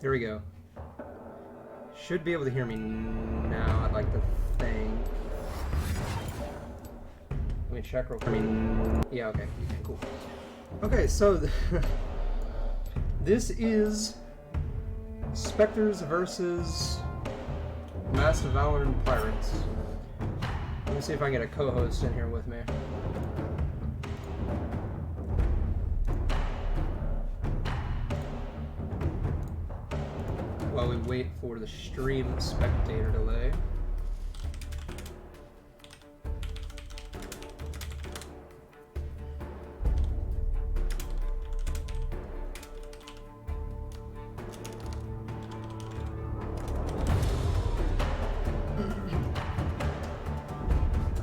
There we go. Should be able to hear me now, I'd like to think. Let me check real quick. Yeah, okay. Cool. Okay, so this is Spectres versus Massive Valoran Pirates. Let me see if I can get a co-host in here with me. While we wait for the stream spectator delay.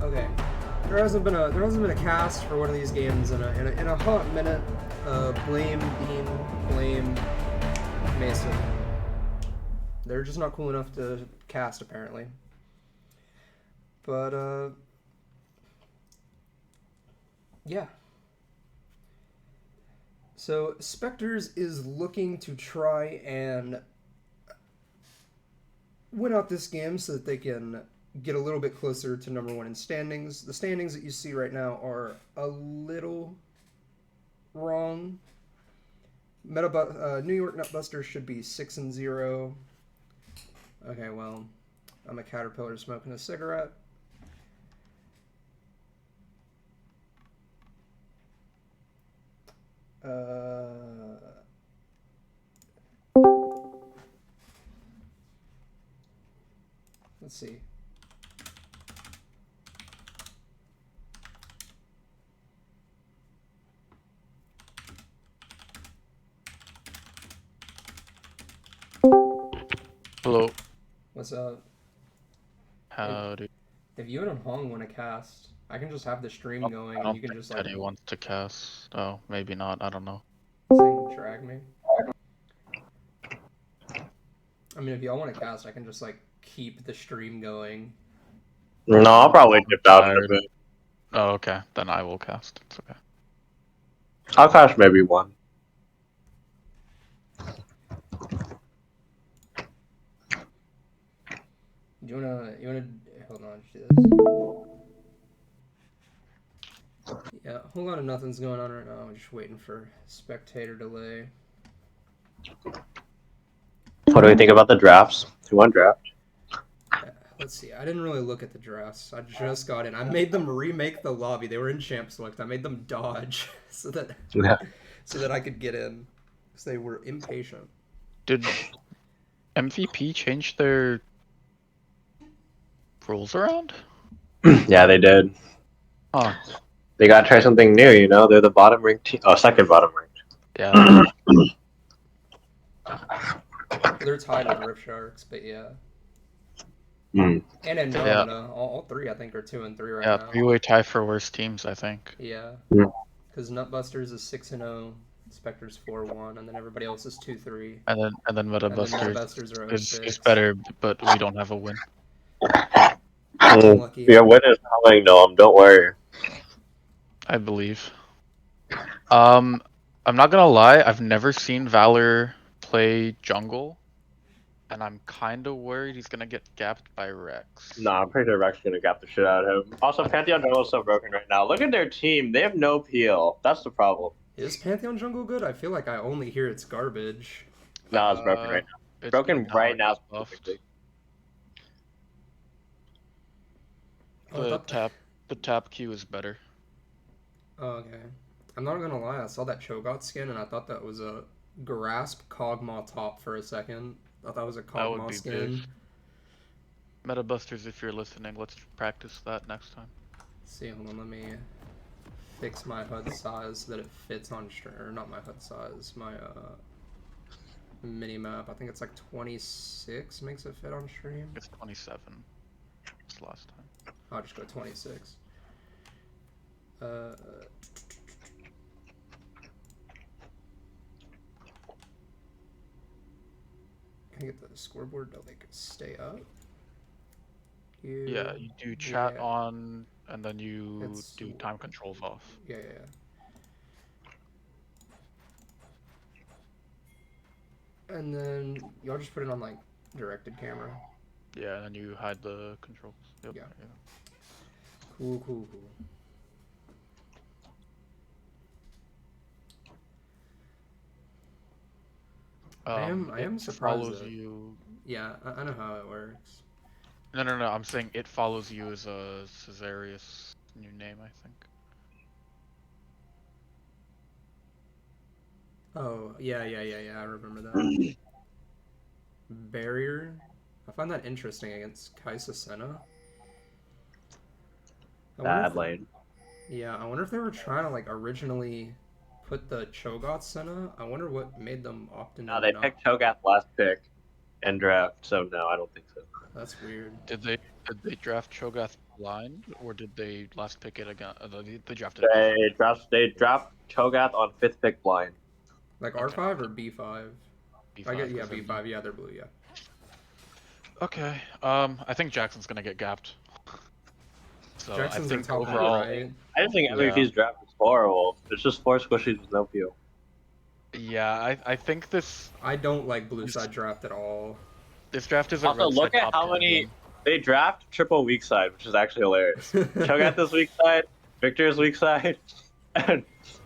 Okay, there hasn't been a cast for one of these games in a hot minute. Blame Bean, blame Mason. They're just not cool enough to cast, apparently. But, yeah. So, Spectres is looking to try and win out this game so that they can get a little bit closer to number one in standings. The standings that you see right now are a little wrong. New York Nutbusters should be 6-0. Okay, well, I'm a caterpillar smoking a cigarette. Let's see. Hello. What's up? Howdy. If you and Hong want to cast, I can just have the stream going and you can just like... Teddy wants to cast. Oh, maybe not. I don't know. Drag me. I mean, if y'all want to cast, I can just like keep the stream going. No, I'll probably dip out in a bit. Oh, okay. Then I will cast. It's okay. I'll cast maybe one. You wanna hold on to this. Yeah, whole lot of nothing's going on right now. I'm just waiting for spectator delay. What do we think about the drafts? Who won draft? Let's see. I didn't really look at the drafts. I just got in. I made them remake the lobby. They were in Champ Select. I made them dodge so that I could get in because they were impatient. Did MVP change their rules around? Yeah, they did. Oh. They gotta try something new, you know? They're the bottom ranked team. Oh, second bottom ranked. Yeah. They're tied with Rift Sharks, but yeah. Mm. And Andromeda. All three, I think, are 2 and 3 right now. Yeah, three-way tie for worst teams, I think. Yeah. Mm. Because Nutbusters is 6-0, Spectres 4-1, and then everybody else is 2-3. And then Metabusters are is better, but we don't have a win. Unlucky. Your win is coming, Noam. Don't worry. I believe. I'm not gonna lie. I've never seen Valor play jungle, and I'm kind of worried he's gonna get gapped by Rex. Nah, I'm pretty sure Rex is gonna gap the shit out of him. Also, Pantheon Jungle is so broken right now. Look at their team. They have no peel. That's the problem. Is Pantheon Jungle good? I feel like I only hear it's garbage. No, it's broken right now. It's broken right now. The tap Q is better. Oh, okay. I'm not gonna lie, I saw that Cho'Gath skin and I thought that was a Grasp Kog'Maw top for a second. I thought that was a Kog'Maw skin. Big. Metabusters, if you're listening, let's practice that next time. Let's see, hold on, let me fix my HUD size so that it fits on stream. Or not my HUD size, my mini map. I think it's like 26 makes it fit on stream. It's 27. It's last time. I'll just go 26. Can I get the scoreboard to like stay up? Yeah, you do chat on, and then you do time controls off. Yeah. And then y'all just put it on like directed camera. Yeah, and then you hide the controls. Yep. Yeah. Cool, cool, cool. I am It surprised follows that. you. Yeah, I know how it works. No, I'm saying it follows you as a Caesarius new name, I think. Oh, yeah. I remember that. Barrier. I find that interesting against Kaisa Senna. I wonder if Bad lane. Yeah, I wonder if they were trying to like originally put the Cho'Gath Senna. I wonder what made them opt into No, they not. picked Cho'Gath last pick in draft, so no, I don't think so. That's weird. Did they draft Cho'Gath blind, or did they last pick it again? They drafted it They blind. dropped Cho'Gath on 5th pick blind. Like Okay. R5 or B5? B5, I get yeah, 'cause they're blue. B5. Yeah, they're blue. Yeah. Okay. I think Jackson's gonna get gapped. So I Jackson's their think top lane, overall, right? I just think yeah, MVP's draft is horrible. It's just 4 squishies with no peel. yeah. I think this I don't like blue side draft at all. this draft is a Also, red look side at top how 10 many again. they draft triple weak side, which is actually hilarious. Cho'Gath is weak side, Victor's weak side, and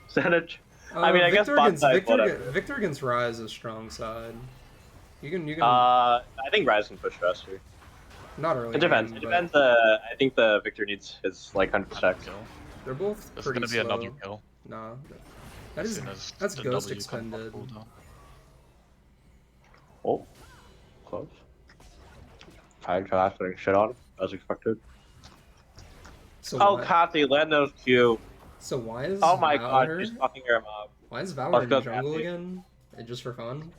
Senate. I mean, I guess bot side, whatever. Victor against Ryze is strong side. You can I think Rise can push faster. not early It depends. game, It but depends. I think the Victor needs his like 100 stacks. Kill. they're both This is pretty gonna be a W slow. kill Nah, as soon as that's the Ghost W comes off extended. cooldown. Oh, close. Tired Cho'Gath getting shit on as expected. So Oh, why, Kathy, land those Q. so why is Oh my god, Valor? she's fucking her up. Why is Let's Valor go, in jungle Kathy. again? Just for fun?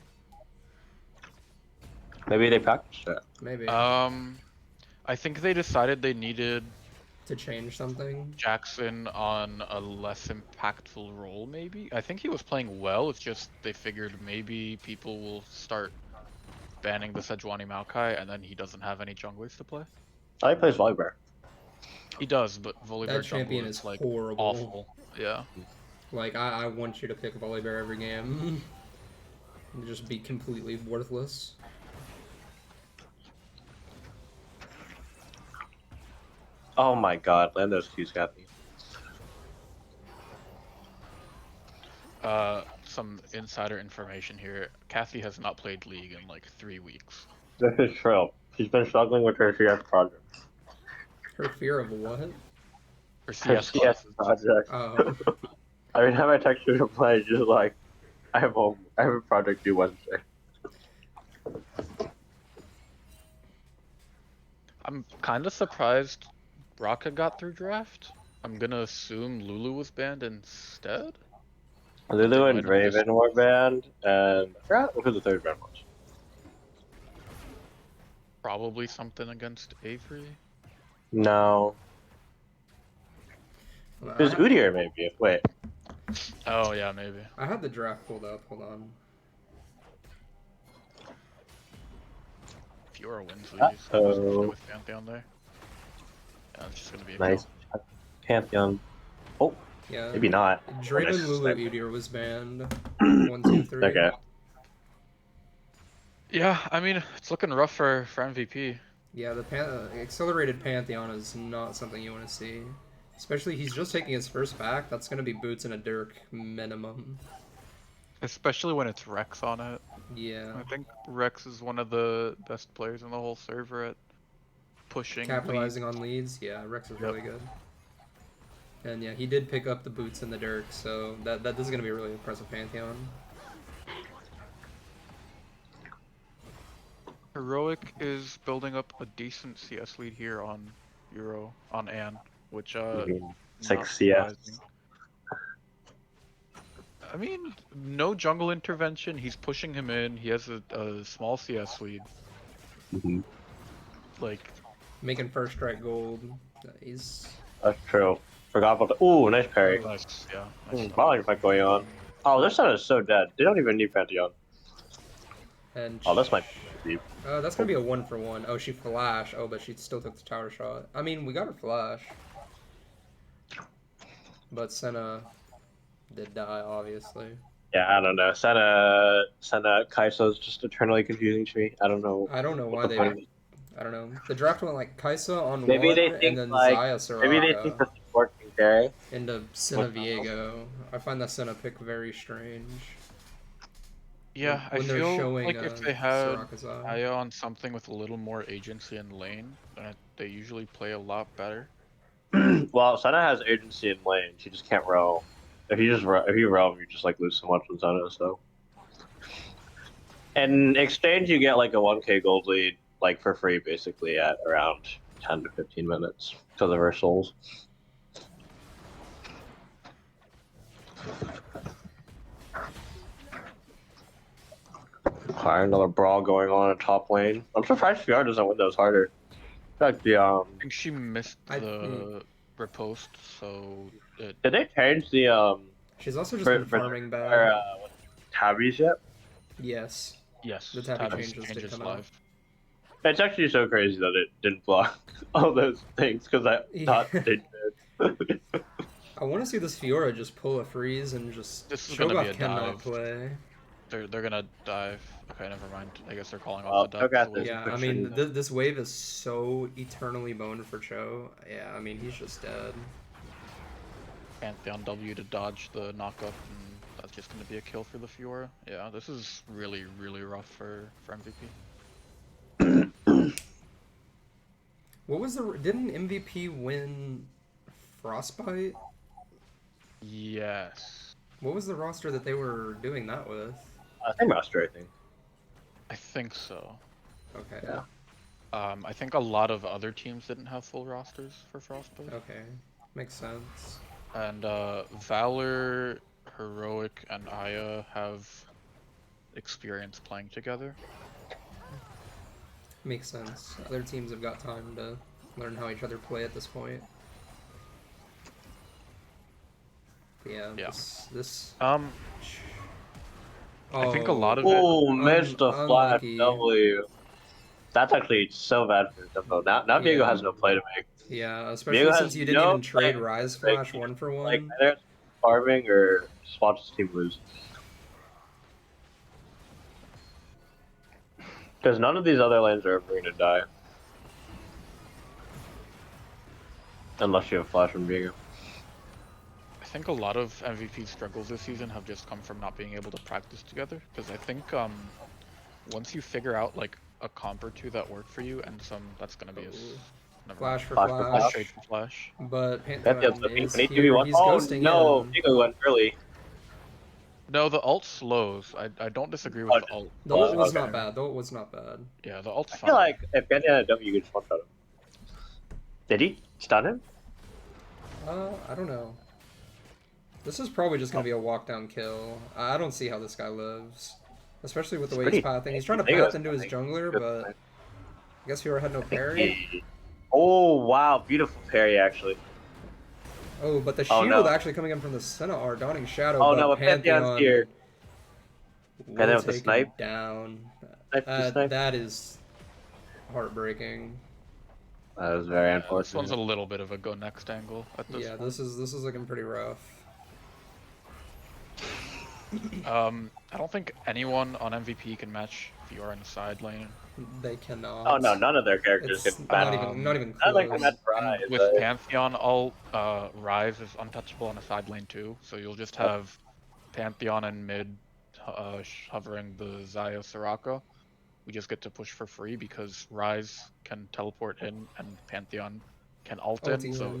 Maybe they packaged it. Maybe. I think they decided they needed To change something? Jackson on a less impactful role, maybe? I think he was playing well, it's just they figured maybe people will start banning the Sejuani Maokai, and then he doesn't have any junglers to play. Oh, he plays Volibear. He does, but That Volibear champion jungle is is like horrible. awful. Yeah. Like, I want you to pick Volibear every game. And just be completely worthless. Oh my god, land those Qs, Kathy. Some insider information here. Kathy has not played League in like 3 weeks. This is true. She's been struggling with her CS project. Her fear of what? Her Her CS CS classes. project. Oh. Every time I text her to play, she's like, I have a project due Wednesday. I'm kind of surprised Rocket got through draft. I'm gonna assume Lulu was banned instead. Lulu and might have just- Raven were banned, and I forgot who the third ban was. Probably something against Avery. No. Well, It was Udyr, maybe. Wait. Oh yeah, maybe. I had the draft pulled up. Hold on. If you're a wins Uh-oh. with Pantheon there. Yeah, it's just gonna be a Nice. kill. Pantheon. Oh, Yeah. maybe not. Draven Nice Lulu snipe. Udyr was banned. 1, 2, 3. Okay. Yeah, I mean it's looking rough for MVP. Yeah, the accelerated Pantheon is not something you want to see. Especially he's just taking his first back. That's going to be boots and a Dirk minimum. Especially when it's Rex on it. Yeah. I think Rex is one of the best players in the whole server at pushing. Capitalizing on leads. Yeah, Rex is really good. And yeah, he did pick up the boots and the Dirk, so this is going to be a really impressive Pantheon. Heroic is building up a decent CS lead here on Euro, on Ann, which not 6 CS. surprising. I mean, no jungle intervention, he's pushing him in, he has a small CS lead. Like, Making first strike gold. Nice. That's true. Forgot about the. Ooh, nice parry. nice, yeah. Nice stuff. Volley fight going on. Oh, their set is so dead. They don't even need Pantheon. And Oh, that's my deep. that's gonna be a 1-for-1. Oh, she flashed. Oh, but she still took the tower shot. I mean, we got her flash. But Senna did die, obviously. Yeah, I don't know. Senna Kai'Sa is just eternally confusing to me. I don't know. I don't know What why the point is. I don't know. The draft went like Kaisa on Maybe they one, and think then like Zaya maybe they think Soraka the support can carry. into Senna Viego. I find that Senna pick very strange. Yeah, I When they're feel showing like if they had Soraka's eye. Aya on something with a little more agency in lane, then they usually play a lot better. Well, Senna has agency in lane. She just can't roam. If you roam, you just like lose so much with Senna. So, in exchange, you get like a 1K gold lead like for free, basically at around 10 to 15 minutes because of her souls. Alright, another brawl going on in top lane. I'm surprised VR doesn't win those harder. Like the I think she missed the riposte, so did they change the She's also just been farming bad. tabbies yet? Yes. yes, The tabby Tabby's changes did come live. out. It's actually so crazy that it didn't block all those things because I thought they did. I want to see this Fiora just pull a freeze and just. This is gonna be a cannot dive. play. They're gonna dive. Okay, never mind. I guess they're calling off the dive. Cho'Gath is Yeah, I pushing mean, this wave is so eternally boned for Cho. Yeah, I mean, he's just dead. Pantheon W to dodge the knockup, and that's just gonna be a kill for the Fiora. Yeah, this is really, really rough for MVP. What was the? Didn't MVP win Frostbite? Yes. What was the roster that they were doing that with? Same roster, I think. I think so. Okay. Yeah. I think a lot of other teams didn't have full rosters for Frostbite. Okay, makes sense. And Valor, Heroic, and Aya have experience playing together. Makes sense. Other teams have got time to learn how each other play at this point. But yeah. This. I think a lot of it. Oh, missed the flat unlucky. W. That's actually so bad for Tempo. Now Diego has no play to make. Yeah, especially Diego since has you didn't no even trade play Rise to make. Flash one for one. Like either farming or just watch his team lose. Because none of these other lanes are ever going to die. Unless you have Flash from Diego. I think a lot of MVP struggles this season have just come from not being able to practice together. Because I think once you figure out like a comp or two that work for you and some that's gonna be Flash for Flash. Flash. Trade for Flash. But Pantheon is he's here. He's ghosting no, in. Diego went early. No, the ult slows. I don't disagree with the ult. The ult was not bad. The ult was not bad. Yeah, the ult's fine. I feel like if Pantheon had a W, you could just one shot him. Did he stun him? I don't know. This is probably just gonna be a walk down kill. I don't see how this guy lives. Especially with the way he's pathing. He's trying to path into his jungler, but I guess Fiora had no parry. Oh wow, beautiful parry actually. Oh, but the shield actually coming in from the Centaur, Dawning Shadow. Oh no, but Pantheon's here. Pantheon with the snipe down. Snipe. That is heartbreaking. That was very unfortunate. This one's a little bit of a go next angle at this point. this is looking pretty rough. I don't think anyone on MVP can match Fiora in the side lane. They cannot. Oh no, none of their characters can match. Not even close. I like them at Rise. With Pantheon ult, Rise is untouchable on a side lane too, so you'll just have Pantheon and mid hovering the Zaya Soraka. We just get to push for free because Rise can teleport in and Pantheon can ult in. So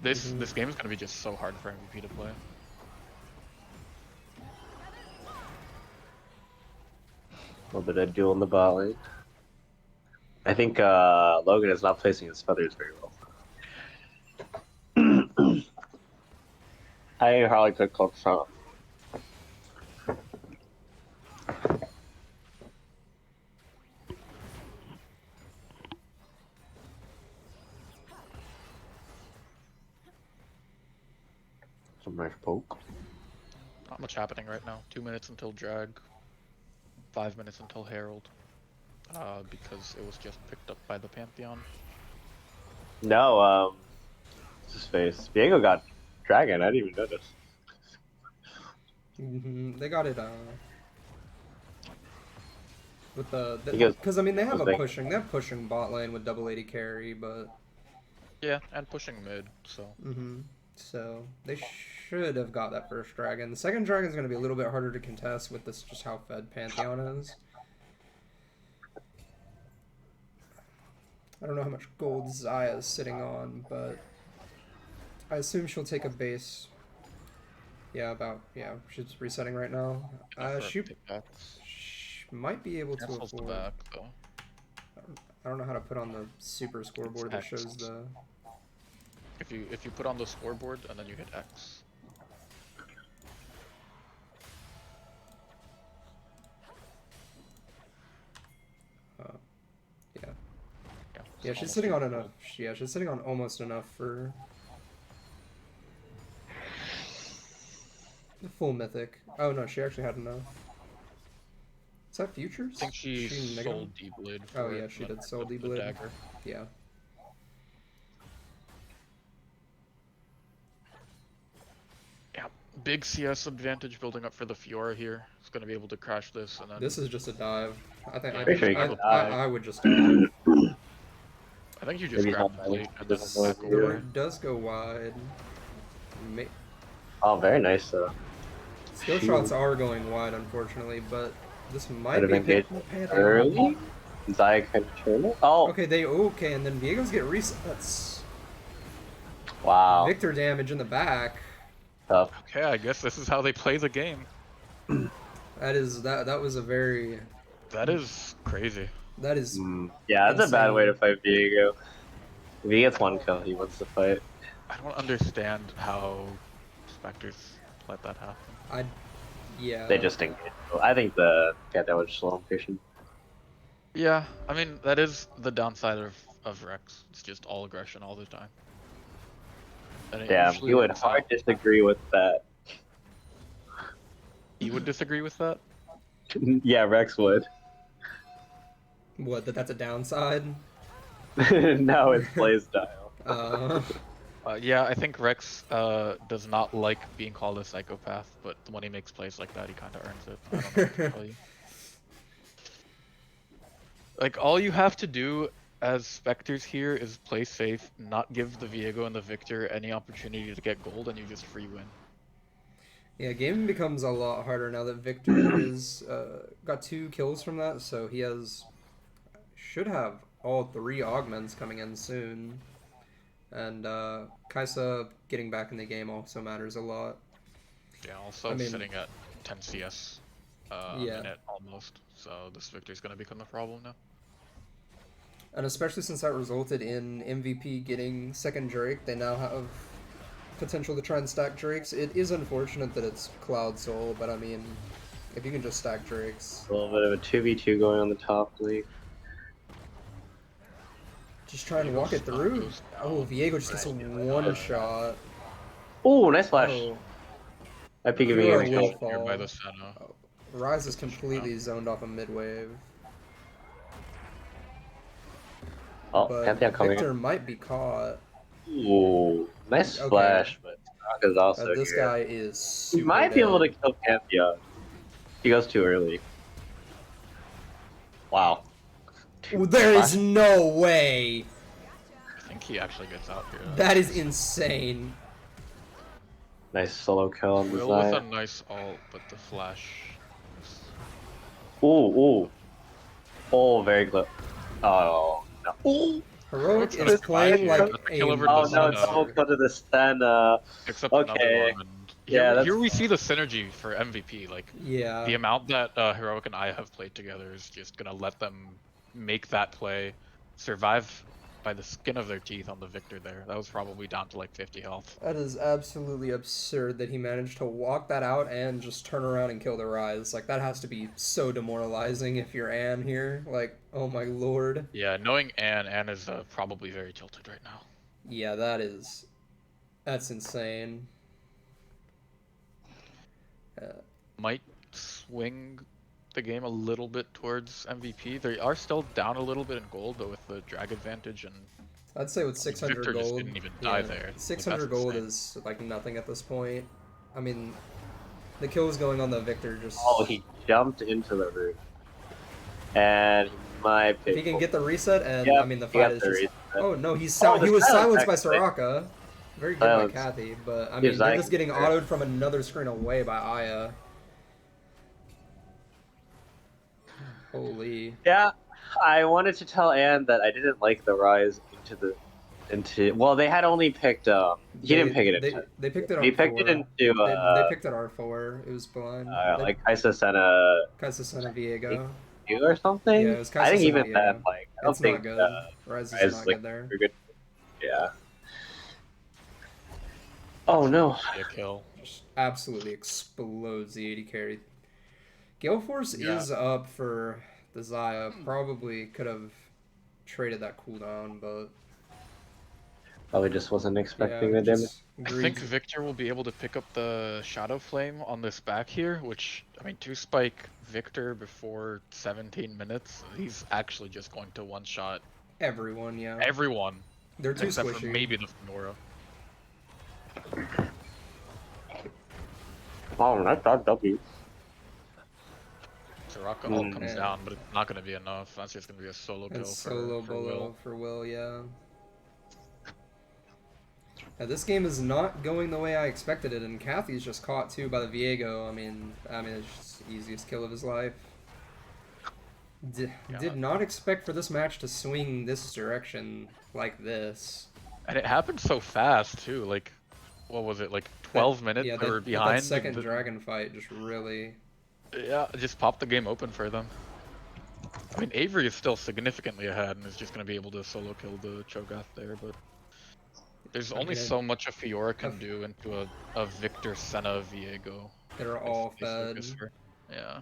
this game is going to be just so hard for MVP to play. A little bit of duel in the bot lane. I think Logan is not placing his feathers very well. I probably could call front. Some nice poke. Not much happening right now. 2 minutes until drag. 5 minutes until Herald. Because it was just picked up by the Pantheon. What's his face? Diego got Dragon, I didn't even notice. They got it with Because because I mean they have they pushing bot lane with double 80 carry, but Yeah, and pushing mid, so. so they should have got that first dragon. The second dragon is going to be a little bit harder to contest with this just how fed Pantheon is. I don't know how much gold Xayah is sitting on, but I assume she'll take a base. Yeah, she's resetting right now. She might be able to Cancels the afford. back, though. I don't know how to put on the super scoreboard that X. shows the. If you put on the scoreboard and then you hit X. Yeah, she's sitting on enough. Yeah, she's sitting on almost enough for the full mythic. Oh no, she actually had enough. Is that futures? I think she sold D-Blade. Oh yeah, she did sell D-Blade. Dagger. Yeah. Yeah, big CS advantage building up for the Fiora here. It's gonna be able to crash this and then. This is just a dive. I think Yeah, I would just dive. I think you just grab the plate and then The root does go wide. Oh, very nice though. Skill shots are going wide, unfortunately, but this might be Pantheon early. Xayah can turn it. Oh. Okay, and then Viegos get resets. Wow. Victor damage in the back. Tough. Okay, I guess this is how they play the game. That was a very. That is crazy. That is. Yeah, that's a bad way to fight Viego. If he gets one kill, he wins the fight. I don't understand how Spectres let that happen. Yeah. They just engage. I think the Pantheon was slow and patient. Yeah, I mean that is the downside of Rex. It's just all aggression all the time. And Yeah, you would hard disagree with that. You would disagree with that? Yeah, Rex would. What? That's a downside? No, it's play style. Yeah, I think Rex does not like being called a psychopath, but when he makes plays like that, he kind of earns it. I don't know what to tell you. Like, all you have to do as Spectres here is play safe, not give the Viego and the Victor any opportunity to get gold, and you just free win. Yeah, gaming becomes a lot harder now that Victor is got 2 kills from that, so he should have all 3 augments coming in soon. And Kaisa getting back in the game also matters a lot. Yeah, also sitting at 10 CS a minute almost, so this Victor's going to become a problem now. And especially since that resulted in MVP getting second Drake, they now have potential to try and stack Drakes. It is unfortunate that it's Cloud Soul, but I mean, if you can just stack Drakes. A little bit of a 2v2 going on the top league. Just try and walk it through. Oh, Viego just gets a one shot. Oh, nice flash. Oh. I peek at Viego. Here by the center. Oh, Rise is completely zoned off a mid-wave. Oh, But Pantheon coming. Victor might be caught. Ooh, nice flash, but Tanaka is also This here. guy is super He might be able to kill Pantheon. He goes too early. Wow. There is no way. I think he actually gets out here. That is insane. Nice solo kill on the Will with a side. nice ult, but the flash. Ooh, ooh. Oh, very close. Oh, no. Ooh. Heroic is playing like a Oh no, double cut to the stun. Except okay. another one. And Yeah, here we see the synergy for MVP. Like, yeah. the amount that Heroic and I have played together is just gonna let them make that play, survive by the skin of their teeth on the Victor there. That was probably down to like 50 health. That is absolutely absurd that he managed to walk that out and just turn around and kill the Rise. Like, that has to be so demoralizing if you're Ann here. Like, oh my lord. Yeah, knowing Ann is probably very tilted right now. Yeah, that's insane. Might swing the game a little bit towards MVP. They are still down a little bit in gold, though, with the drag advantage, and I'd say with 600 Victor gold, just didn't even die there. 600 Like, gold is like nothing at this point. I mean, The kill is going on the Victor. Just Oh, he jumped into the roof. And he might pick. if he can get the reset, and Yep, I mean the he fight got is the just. reset. Oh no, Oh, he the was silence silenced by actually. Soraka. Very good Silence. by Kathy, but I Gives mean they're just Ike getting there. autoed from another screen away by Aya. Holy. Yeah, I wanted to tell Anne that I didn't like the rise into. Well, they had only picked. He didn't pick it into. They picked it He on picked 4. it into. They picked it R4. It was blind. Like Kaisa Sena Kaisa Sena Viego. or something. Yeah, it was I Kaisa think Sena even then, Viego. like, I don't It's think not good. Rise is Rise not like good there. super good. Yeah. Oh no. Be a kill. Just absolutely explodes the 80 carry. Gale Force Yeah. is up for the Zaya. Probably could have traded that cooldown, but Probably just wasn't expecting yeah, the damage. just I think Victor will be able to pick up the Shadow Flame on this back here, which, I mean, 2-spike Victor before 17 minutes, he's actually just going to one-shot everyone, yeah. everyone, They're too except squishy. for maybe the Fedora. Oh, I thought W. Soraka ult comes Man. down, but it's not going to be enough. That's just going to be a solo kill And solo for below Will. for Will, yeah. Yeah, this game is not going the way I expected it, and Kathy's just caught too by the Viego. I mean, it's just the easiest kill of his life. Did not expect for this match to swing this direction like this. And it happened so fast, too. Like, what was it, like 12 minutes Yeah, they were that behind? second dragon fight just really... Yeah, just popped the game open for them. I mean, Avery is still significantly ahead and is just going to be able to solo kill the Cho'Gath there, but there's only so much a Fiora can do into a Victor Senna Viego. They're all fed. Yeah.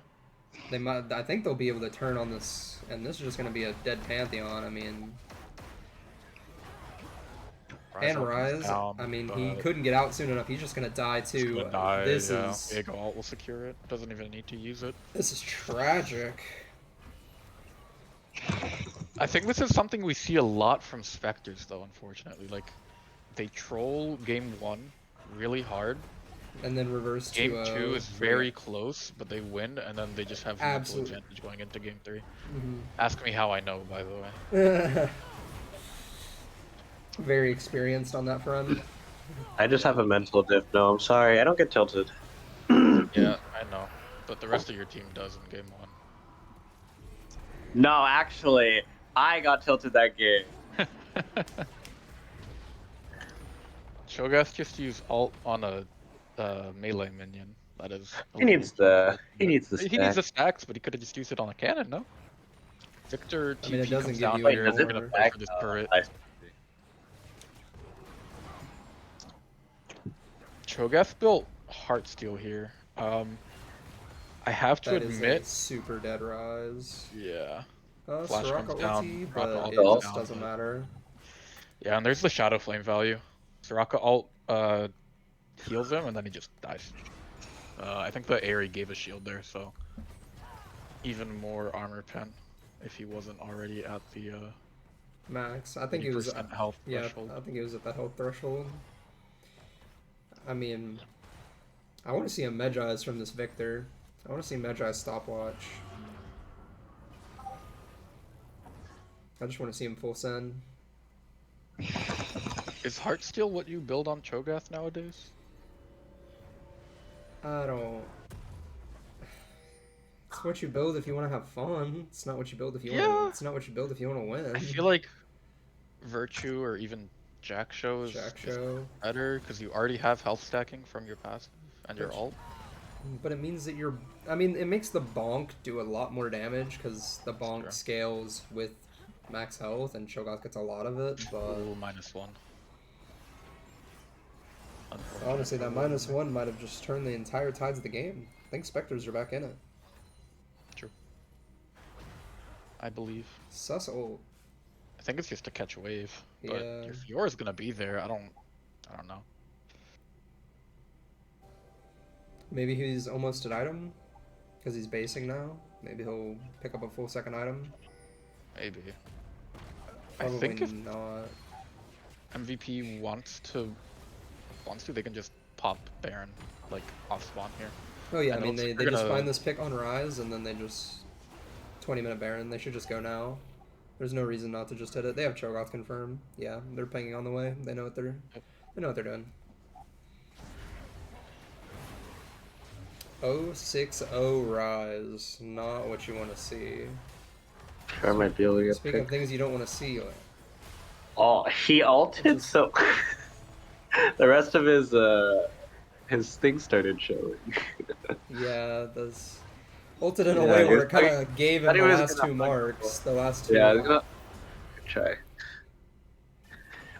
They might. I think they'll be able to turn on this, and this is just going to be a dead Pantheon. I mean... And Rise, I mean, he couldn't get out soon enough. He's just gonna die too. This is. Viego ult will secure it. Doesn't even need to use it. This is tragic. I think this is something we see a lot from Spectres, though. Unfortunately, like they troll game 1 really hard, and then reverse game 2 is very close, but they win, and then they just have mental advantage going into game 3. Ask me how I know, by the way. Very experienced on that front. I just have a mental dip. No, I'm sorry. I don't get tilted. Yeah, I know. But the rest of your team does in game 1. No, actually, I got tilted that game. Cho'Gath just use ult on a melee minion. That is. He needs the stacks, but he could have just used it on a cannon, no? Victor TP it doesn't comes give down you here. We're gonna play for this turret. Cho'Gath built Heartsteel here. I have to admit, that is a super dead Rise. Yeah. Flash comes down, ulti, but it ult just doesn't matter. Yeah, and there's the Shadow Flame value. Soraka ult heals him, and then he just dies. I think the Aerie gave a shield there, so even more armor pen if he wasn't already at the max. I think he was health threshold. I think he was at the health threshold. I mean, I want to see a Medjai's from this Victor. I want to see Medjai's stopwatch. I just want to see him full send. Is Heartsteel what you build on Cho'Gath nowadays? I don't. It's what you build if you want to have fun. It's not what you build if you want. It's not what you build if you want to win. I feel like Virtue or even Jack Show is better because you already have health stacking from your passive and your ult. But it means that you're. I mean, it makes the bonk do a lot more damage because the bonk scales with max health, and Cho'Gath gets a lot of it. But ooh, -1. Honestly, that -1 might have just turned the entire tides of the game. I think Spectres are back in it. True. I believe. Sus ult. I think it's just to catch a wave. But if Fiora's gonna be there, I don't know. Maybe he's almost an item because he's basing now. Maybe he'll pick up a full second item. Maybe. Probably I think if not. MVP wants to, they can just pop Baron like off spawn here. Oh yeah, I And it mean looks like they they're just gonna- find this pick on Rise and then they just 20-minute Baron. They should just go now. There's no reason not to just hit it. They have Cho'Gath confirmed. Yeah, they're pinging on the way. They know what they're doing. 060 Rise, not what you want to see. Sure, might be able to get Speaking of picked. things you don't want to see, Oh, he ulted, so the rest of his thing started showing. yeah, that's ulted in a Yeah, way he where was it kind like- of gave thought him he the was last gonna two hug marks. people. The last two. Yeah, I was gonna good try.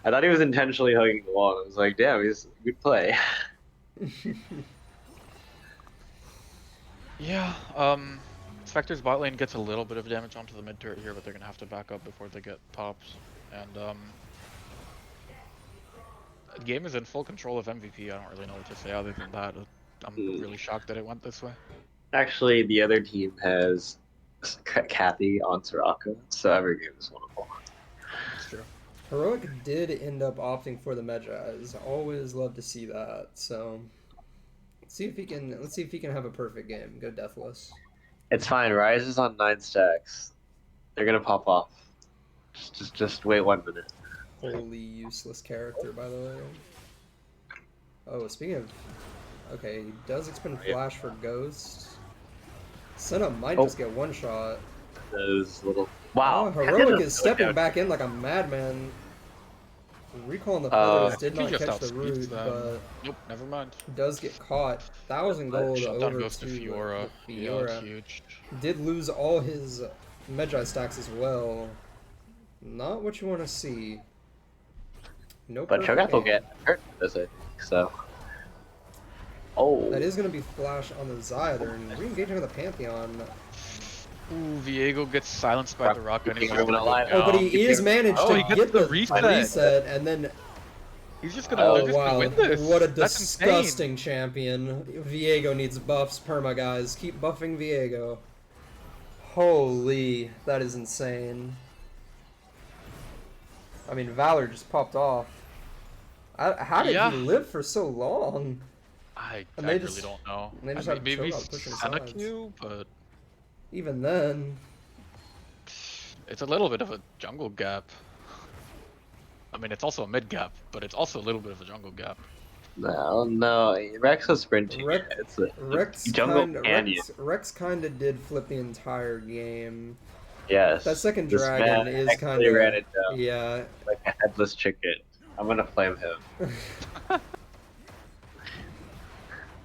I thought he was intentionally hugging the wall. I was like, damn, he's good play. Yeah, Spectres bot lane gets a little bit of damage onto the mid turret here, but they're gonna have to back up before they get pops. And the game is in full control of MVP. I don't really know what to say other than that. I'm really shocked that it went this way. Actually, the other team has Kathy on Soraka, so every game is winnable. It's true. Heroic did end up opting for the Medjais. Always love to see that. So let's see if he can have a perfect game. Go Deathless. It's fine. Rise is on 9 stacks. They're gonna pop off. Just wait 1 minute. Wholly useless character, by the way. Oh, speaking of, okay, he does expend Flash for Ghost. Senna might just get one shot. Those little wow. Oh, Heroic is stepping back in like a madman. Recall on the photos did he not just catch the outspeeds root, them. but Nope, never mind. does get caught. 1,000 gold Shutdown over goes to to Fiora. Yeah, Fiora. that's huge. Did lose all his Medjai stacks as well. Not what you want to see. No. But perfect Cho'Gath will game. get hurt this, I think. So. Oh. That is going to be Flash on the Zaya. They're re-engaging with the Pantheon. Ooh, Viego gets silenced by the rock and he's just gonna alive. go Oh, but down. he is managed Oh, to he gets get the reset. reset. And then He's just gonna, oh they're just gonna wow, win this. what a That's disgusting insane. champion. Viego needs buffs, perma guys. Keep buffing Viego. Holy, that is insane. I mean, Valor just popped off. How did he live for so long? I And they really just- don't know. and they just I have mean, maybe Cho'Gath pushing Senna sides. Q, but Even then, it's a little bit of a jungle gap. I mean, it's also a mid gap, but it's also a little bit of a jungle gap. No. Rex was sprinting. It's a jungle canyon. Rex kind of did flip the entire game. Yes. That second This dragon man is actually kind of ran it down yeah. like a headless chicken. I'm gonna flame him.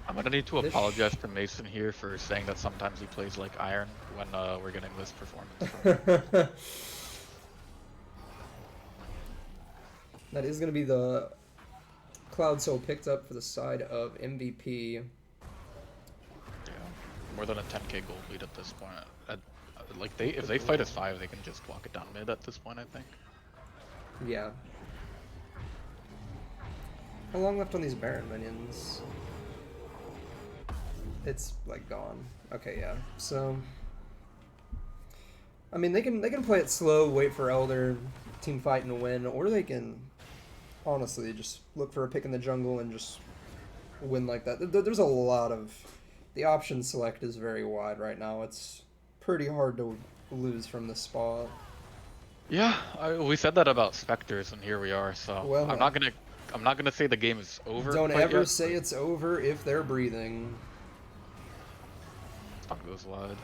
I'm gonna need to apologize to Mason here for saying that sometimes he plays like Iron when we're getting this performance. That is going to be the Cloud Soul picked up for the side of MVP. Yeah, more than a 10k gold lead at this point. Like if they fight as 5, they can just walk it down mid at this point, I think. Yeah. How long left on these Baron minions? It's like gone. Okay, yeah. So I mean, they can play it slow, wait for Elder, team fight and win, or they can honestly just look for a pick in the jungle and just win like that. There's a lot of the option select is very wide right now. It's pretty hard to lose from this spot. Yeah, we said that about Spectres, and here we are. So Well, I'm not gonna say the game is over. Don't quite ever yet, say it's over if they're breathing. but Stock goes wide.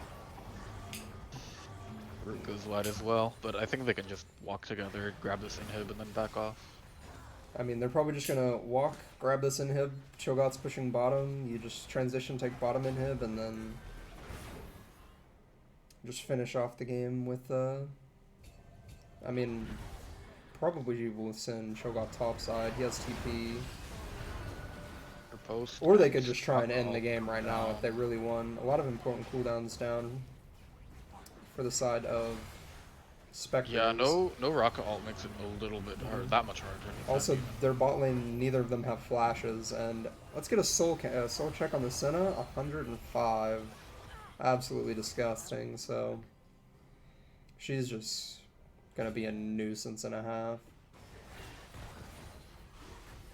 Root goes wide as well, but I think they can just walk together, grab this inhib, and then back off. I mean, they're probably just gonna walk, grab this inhib. Cho'Gath's pushing bottom. You just transition, take bottom inhib, and then just finish off the game with. I mean, probably will send Cho'Gath top side. He has TP. Post. Or they could just try and end the game right now if they really won. A lot of important cooldowns down for the side of Spectres. Yeah, no rocket ult makes it a little bit hard, that much harder. Also, their bot lane, neither of them have flashes, and let's get a soul check on the Senna, 105. Absolutely disgusting, so she's just gonna be a nuisance and a half.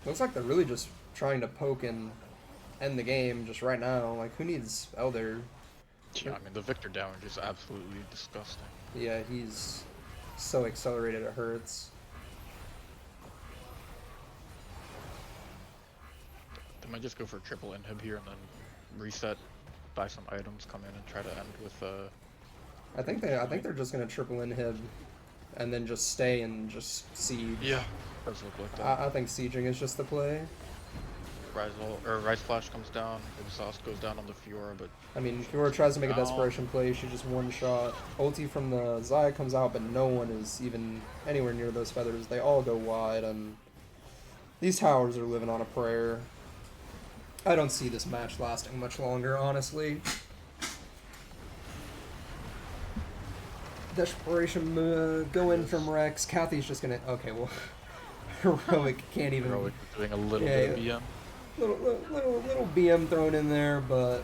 Looks like they're really just trying to poke in end the game just right now. Like, who needs Elder? Yeah, I mean, the Victor damage is absolutely disgusting. Yeah, he's so accelerated it hurts. They might just go for a triple inhib here and then reset, buy some items, come in and try to end with I think they're just gonna triple inhib, and then just stay and just siege. Yeah, does look like that. I think sieging is just the play. Rise Flash comes down, Exhaust goes down on the Fiora, but I mean, Fiora tries to make a desperation play, she just one shot. Ulti from the Xayah comes out, but no one is even anywhere near those feathers. They all go wide, and these towers are living on a prayer. I don't see this match lasting much longer, honestly. Desperation go in from Rex. Kathy's just gonna. Okay, well, Heroic can't even. Heroic is doing a little bit of BM. Little BM thrown in there, but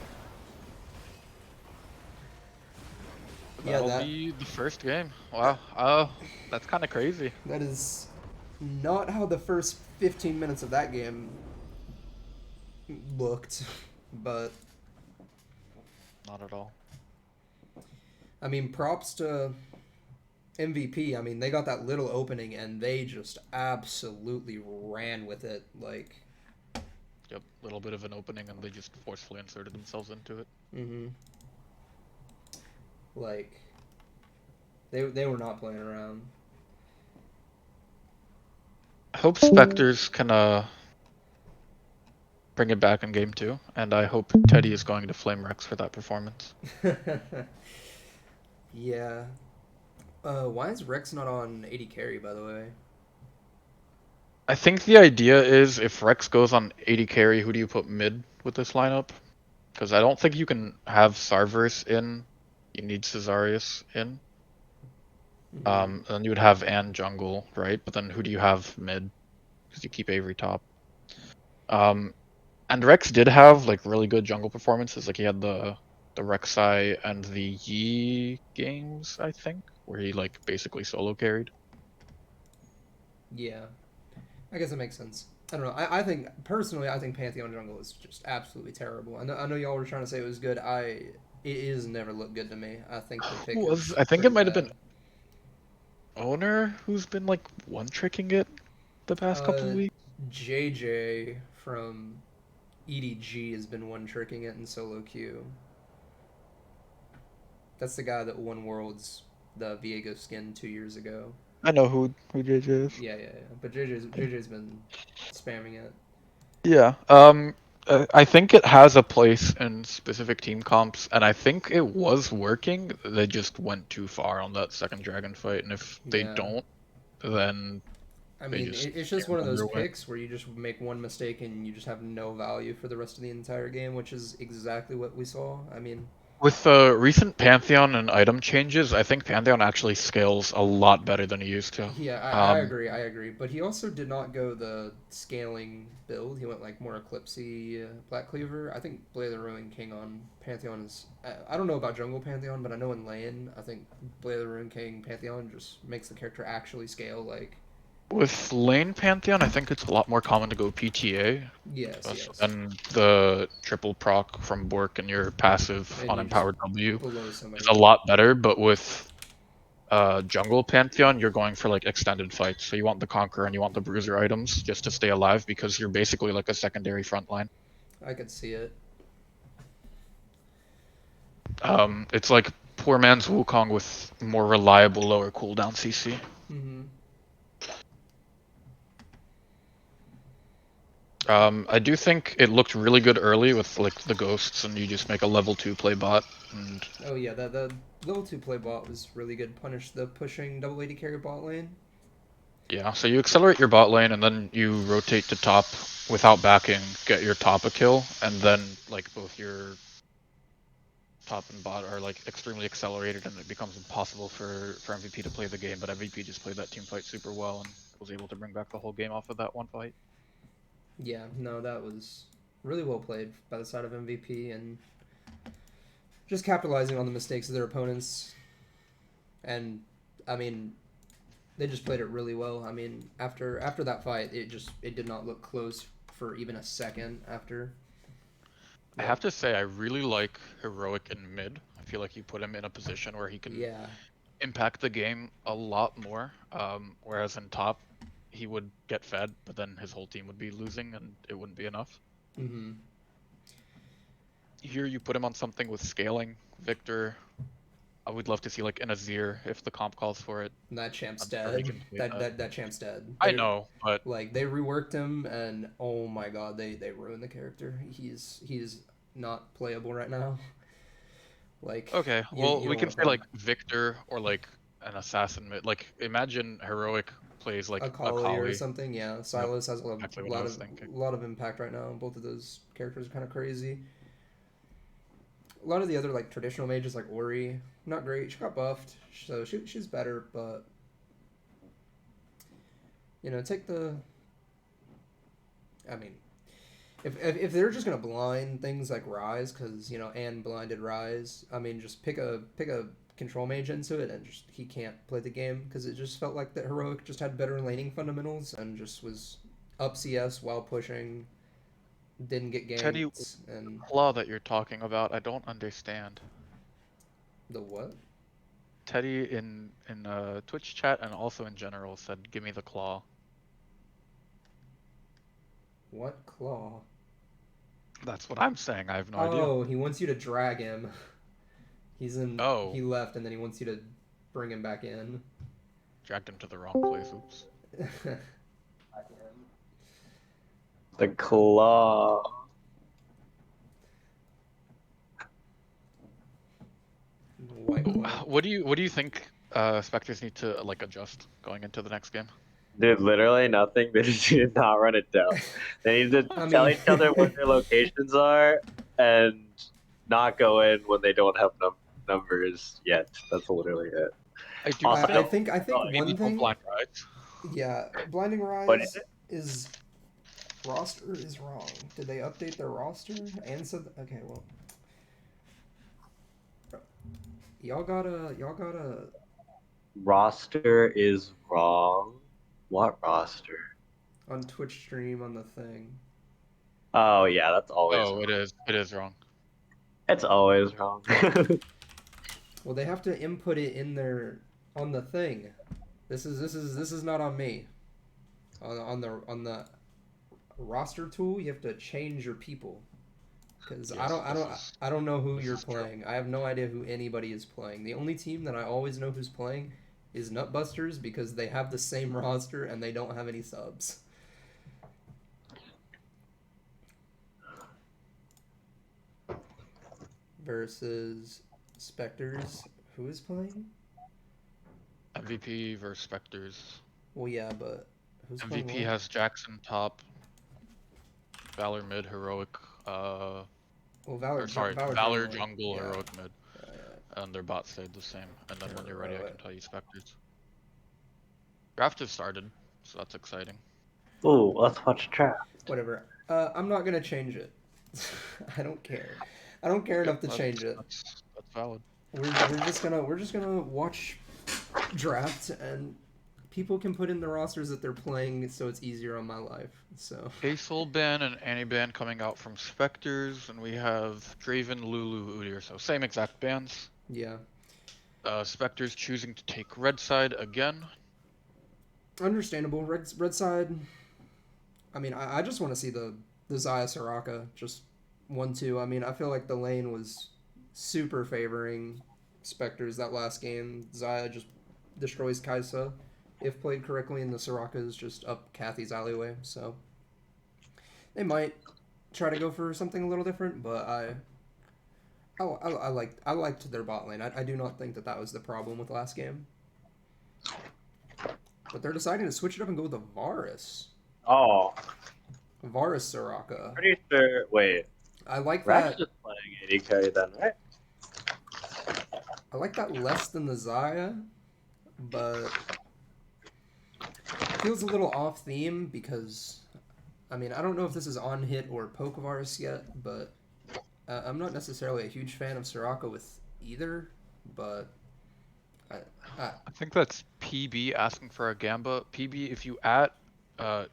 That'll be the first game. Wow. That's kind of crazy. That is not how the first 15 minutes of that game looked, but not at all. I mean, props to MVP. I mean, they got that little opening and they just absolutely ran with it. Like, yep, little bit of an opening and they just forcefully inserted themselves into it. Like, they were not playing around. I hope Spectres can bring it back in game 2, and I hope Teddy is going to flame Rex for that performance. Yeah. Why is Rex not on 80 carry, by the way? I think the idea is if Rex goes on 80 carry, who do you put mid with this lineup? Because I don't think you can have Sarverus in. You need Cesarius in. And then you would have Ann jungle, right? But then who do you have mid? Because you keep Avery top. And Rex did have like really good jungle performances. Like he had the Rek'Sai and the Yi games, I think, where he like basically solo carried. Yeah, I guess that makes sense. I don't know. I think personally, I think Pantheon jungle is just absolutely terrible. I know y'all were trying to say it was good. It is never looked good to me. I think the pick is I think it might have bad. been Owner who's been like one tricking it the past couple of weeks. JJ from EDG has been one tricking it in solo queue. That's the guy that won Worlds, the Viego skin 2 years ago. I know who JJ is. Yeah. But JJ's been spamming it. Yeah. I think it has a place in specific team comps, and I think it was working. They just went too far on that second dragon fight, and if they don't, then I mean, it's just one of those picks where you just make one mistake and you just have no value for the rest of the entire game, which is exactly what we saw. I mean, with the recent Pantheon and item changes, I think Pantheon actually scales a lot better than he used to. Yeah, I agree. But he also did not go the scaling build. He went like more Eclipsey Plat Cleaver. I think Blade of the Ruin King on Pantheon is... I don't know about Jungle Pantheon, but I know in lane, I think Blade of the Ruin King Pantheon just makes the character actually scale like... With lane Pantheon, I think it's a lot more common to go PTA. Yes. And the triple proc from Bork and your passive on Empowered W is a lot better, but with jungle Pantheon, you're going for like extended fights. So you want the Conqueror and you want the Bruiser items just to stay alive because you're basically like a secondary front line. I could see it. It's like poor man's Wukong with more reliable lower cooldown CC. I do think it looked really good early with like the ghosts, and you just make a level 2 play bot. And oh yeah, the level 2 play bot was really good. Punish the pushing double 80 carry bot lane. Yeah, so you accelerate your bot lane, and then you rotate to top without backing, get your top a kill, and then like both your top and bot are like extremely accelerated, and it becomes impossible for MVP to play the game. But MVP just played that team fight super well and was able to bring back the whole game off of that one fight. Yeah, no, that was really well played by the side of MVP and just capitalizing on the mistakes of their opponents. And I mean, they just played it really well. I mean, after that fight, it did not look close for even a second after. I have to say, I really like Heroic in mid. I feel like you put him in a position where he can Yeah. impact the game a lot more. Whereas in top, he would get fed, but then his whole team would be losing and it wouldn't be enough. Mm-hmm. Here you put him on something with scaling. Victor, I would love to see like an Azir if the comp calls for it. That champ's I'm sure he dead. can play That champ's dead. I know, but Like they reworked him, and oh my god, they ruined the character. He's not playable right now. Like okay, you well don't we can wanna say play like him. Victor or like an assassin mid. Like imagine Heroic plays like Akali or something. Yeah, Yep, Silas has a exactly what I was thinking. lot of impact right now. Both of those characters are kind of crazy. A lot of the other like traditional mages like Ori, not great. She got buffed, so she's better, but you know, take the. I mean, if they're just gonna blind things like Rise, because you know Anne blinded Rise. I mean, just pick a control mage into it, and just he can't play the game because it just felt like that Heroic just had better laning fundamentals and just was up CS while pushing, didn't get Teddy, ganks, and claw that you're talking about, I don't understand. the what? Teddy in Twitch chat and also in general said, "Give me the claw." What claw? That's what I'm saying. I have no idea. Oh, he wants you to drag him. He's in. Oh, He left, and then he wants you to bring him back in. dragged him to the wrong place. Oops. The claw. White claw. What do you think Spectres need to like adjust going into the next game? Dude, literally nothing. They just need to not run it down. They need to I tell mean- each other where their locations are and not go in when they don't have numbers yet. That's literally it. I do Also, I think maybe one don't thing. Black Eyes. Yeah, Blinding What Rise is it? is roster is wrong. Did they update their roster? And so okay, well, y'all gotta. Roster is wrong. What roster? On Twitch stream on the thing. Oh yeah, that's always Oh, wrong. it is wrong. It's always wrong. Well, they have to input it in their on the thing. This is not on me. On the roster tool, you have to change your people. Because Yes, I don't know who this you're is true. playing. I have no idea who anybody is playing. The only team that I always know who's playing is Nutbusters because they have the same roster and they don't have any subs. Versus Spectres, who is playing? MVP versus Spectres. Well, yeah, but who's playing MVP what? has Jackson top, Valor mid, Heroic. Well, Valor Valor jungle, yeah. Heroic mid, and their bot stayed the same. And then when you're ready, I can tell you Spectres. Draft has started, so that's exciting. Ooh, let's watch draft. Whatever. I'm not gonna change it. I don't care. I don't care enough to change it. That's valid. We're just gonna watch draft, and people can put in the rosters that they're playing, so it's easier on my life. So Aesol ban and Anti-ban coming out from Spectres, and we have Draven, Lulu, Udyr, so same exact bans. yeah, Spectres choosing to take red side again. understandable. Red side. I mean, I just want to see the Xayah Soraka just 1-2. I mean, I feel like the lane was super favoring Spectres that last game. Xayah just destroys Kaisa if played correctly, and the Soraka is just up Kathy's alleyway. So they might try to go for something a little different, but I liked their bot lane. I do not think that was the problem with last game. But they're deciding to switch it up and go with the Varus. Oh, Varus Soraka. pretty sure. Wait, I like Rash that. is playing AD carry then, right? I like that less than the Xayah, but it feels a little off theme because, I mean, I don't know if this is on hit or poke Varus yet, but I'm not necessarily a huge fan of Soraka with either, but I think that's PB asking for a Gamba. PB, if you add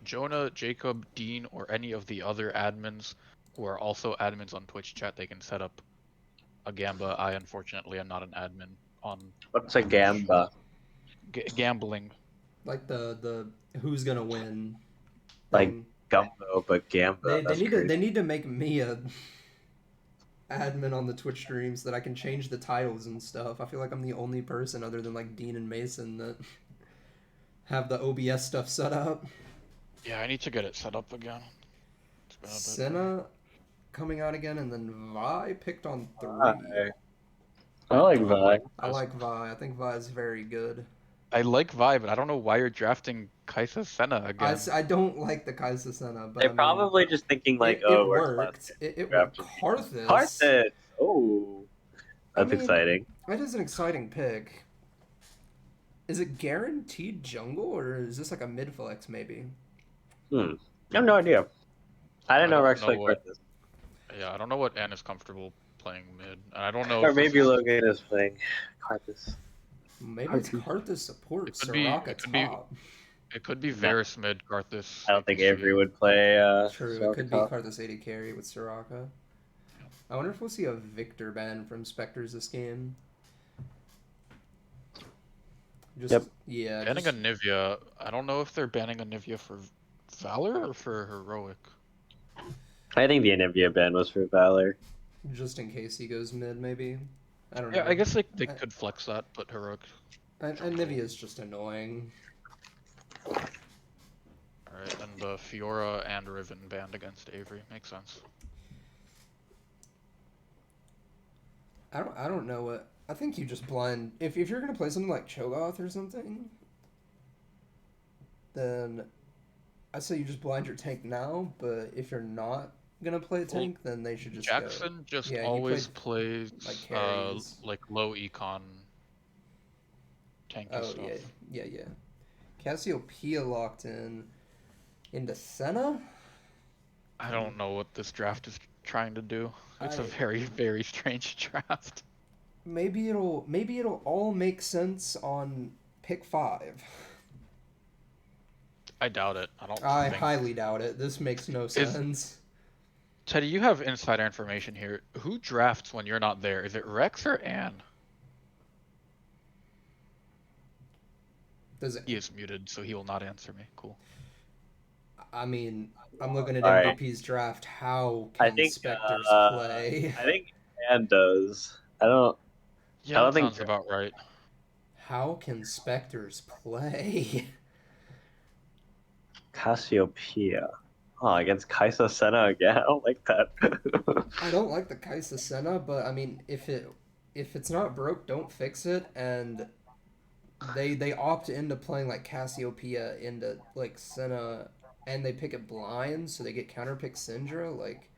Jonah, Jacob, Dean, or any of the other admins who are also admins on Twitch chat, they can set up a Gamba. I unfortunately am not an admin on What's a Gamba? gambling. Like the who's gonna win Like thing. Gumbo, but Gamba. They That's need to crazy. they need to make me a admin on the Twitch streams that I can change the titles and stuff. I feel like I'm the only person other than like Dean and Mason that have the OBS stuff set up. Yeah, I need to get it set up again. It's been a bit. Senna coming out again, and then Vi picked on 3. I like Vi. I like Vi. I think Vi is very good. I like Vi, but I don't know why you're drafting Kaisa Senna again. I don't like the Kaisa Senna, but They're I mean, probably just thinking like, it where's worked. It worked. drafted? Karthus. Karthus. Oh, that's exciting. That is an exciting pick. Is it guaranteed jungle, or is this like a mid flex maybe? I have no idea. I didn't know Rex played Karthus. Yeah, I don't know what Ann is comfortable playing mid. And I don't know. Or maybe Logan is playing Karthus. Maybe it's Karthus support. It could Soraka top. It could be Varus mid, Karthus. I don't think Avery would play. True, Soraka it could be top. Karthus AD carry with Soraka. I wonder if we'll see a Victor ban from Spectres this game. Yeah. Banning Anivia. I don't know if they're banning Anivia for Valor or for Heroic. I think the Anivia ban was for Valor. Just in case he goes mid, maybe. I don't know. Yeah, I guess they could flex that, but Heroic. Anivia is just annoying. Alright, and the Fiora and Riven banned against Avery. Makes sense. I don't know what. I think you just blind. If you're gonna play something like Cho'Gath or something, then I say you just blind your tank now. But if you're not gonna play a tank, then they should just Jackson just always plays like low econ tanky stuff. Yeah. Cassiopeia locked in into Senna. I don't know what this draft is trying to do. It's a very, very strange draft. Maybe it'll all make sense on pick 5. I doubt it. I highly doubt it. This makes no sense. Teddy, you have insider information here. Who drafts when you're not there? Is it Rex or Ann? He is muted, so he will not answer me. Cool. I mean, I'm looking at MVP's draft. How can Spectres play? I think Ann does. I don't think sounds about right. How can Spectres play? Cassiopeia. Oh, against Kaisa Senna again. I don't like that. I don't like the Kaisa Senna, but I mean, if it's not broke, don't fix it. And they opt into playing like Cassiopeia into like Senna, and they pick it blind, so they get counterpick Syndra. Like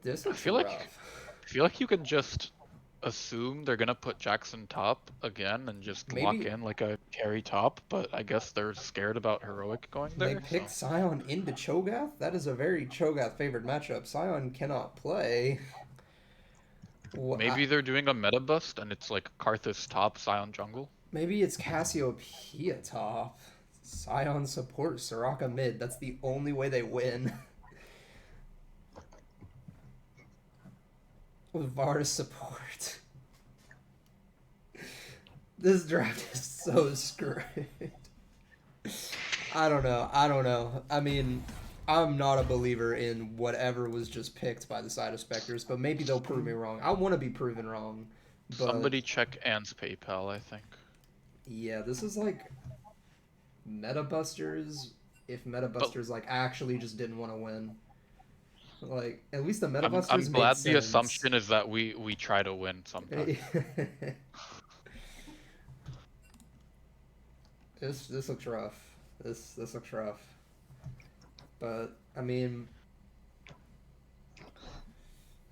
this looks rough. I feel like you can just assume they're gonna put Jackson top again and just lock in like a carry top, but I guess they're scared about Heroic going there. They picked Sion into Cho'Gath? That is a very Cho'Gath favored matchup. Sion cannot play. Maybe they're doing a meta bust and it's like Karthus top, Sion jungle. Maybe it's Cassiopeia top. Sion support, Soraka mid. That's the only way they win. With Varus support. This draft is so screwed. I don't know. I mean, I'm not a believer in whatever was just picked by the side of Spectres, but maybe they'll prove me wrong. I want to be proven wrong. But somebody check Ann's PayPal, I think. Yeah, this is like Meta Busters. If Meta Busters like actually just didn't want to win. Like, at least the Meta Busters I'm glad made the sense. assumption is that we try to win sometimes. This looks rough. This looks rough. But I mean,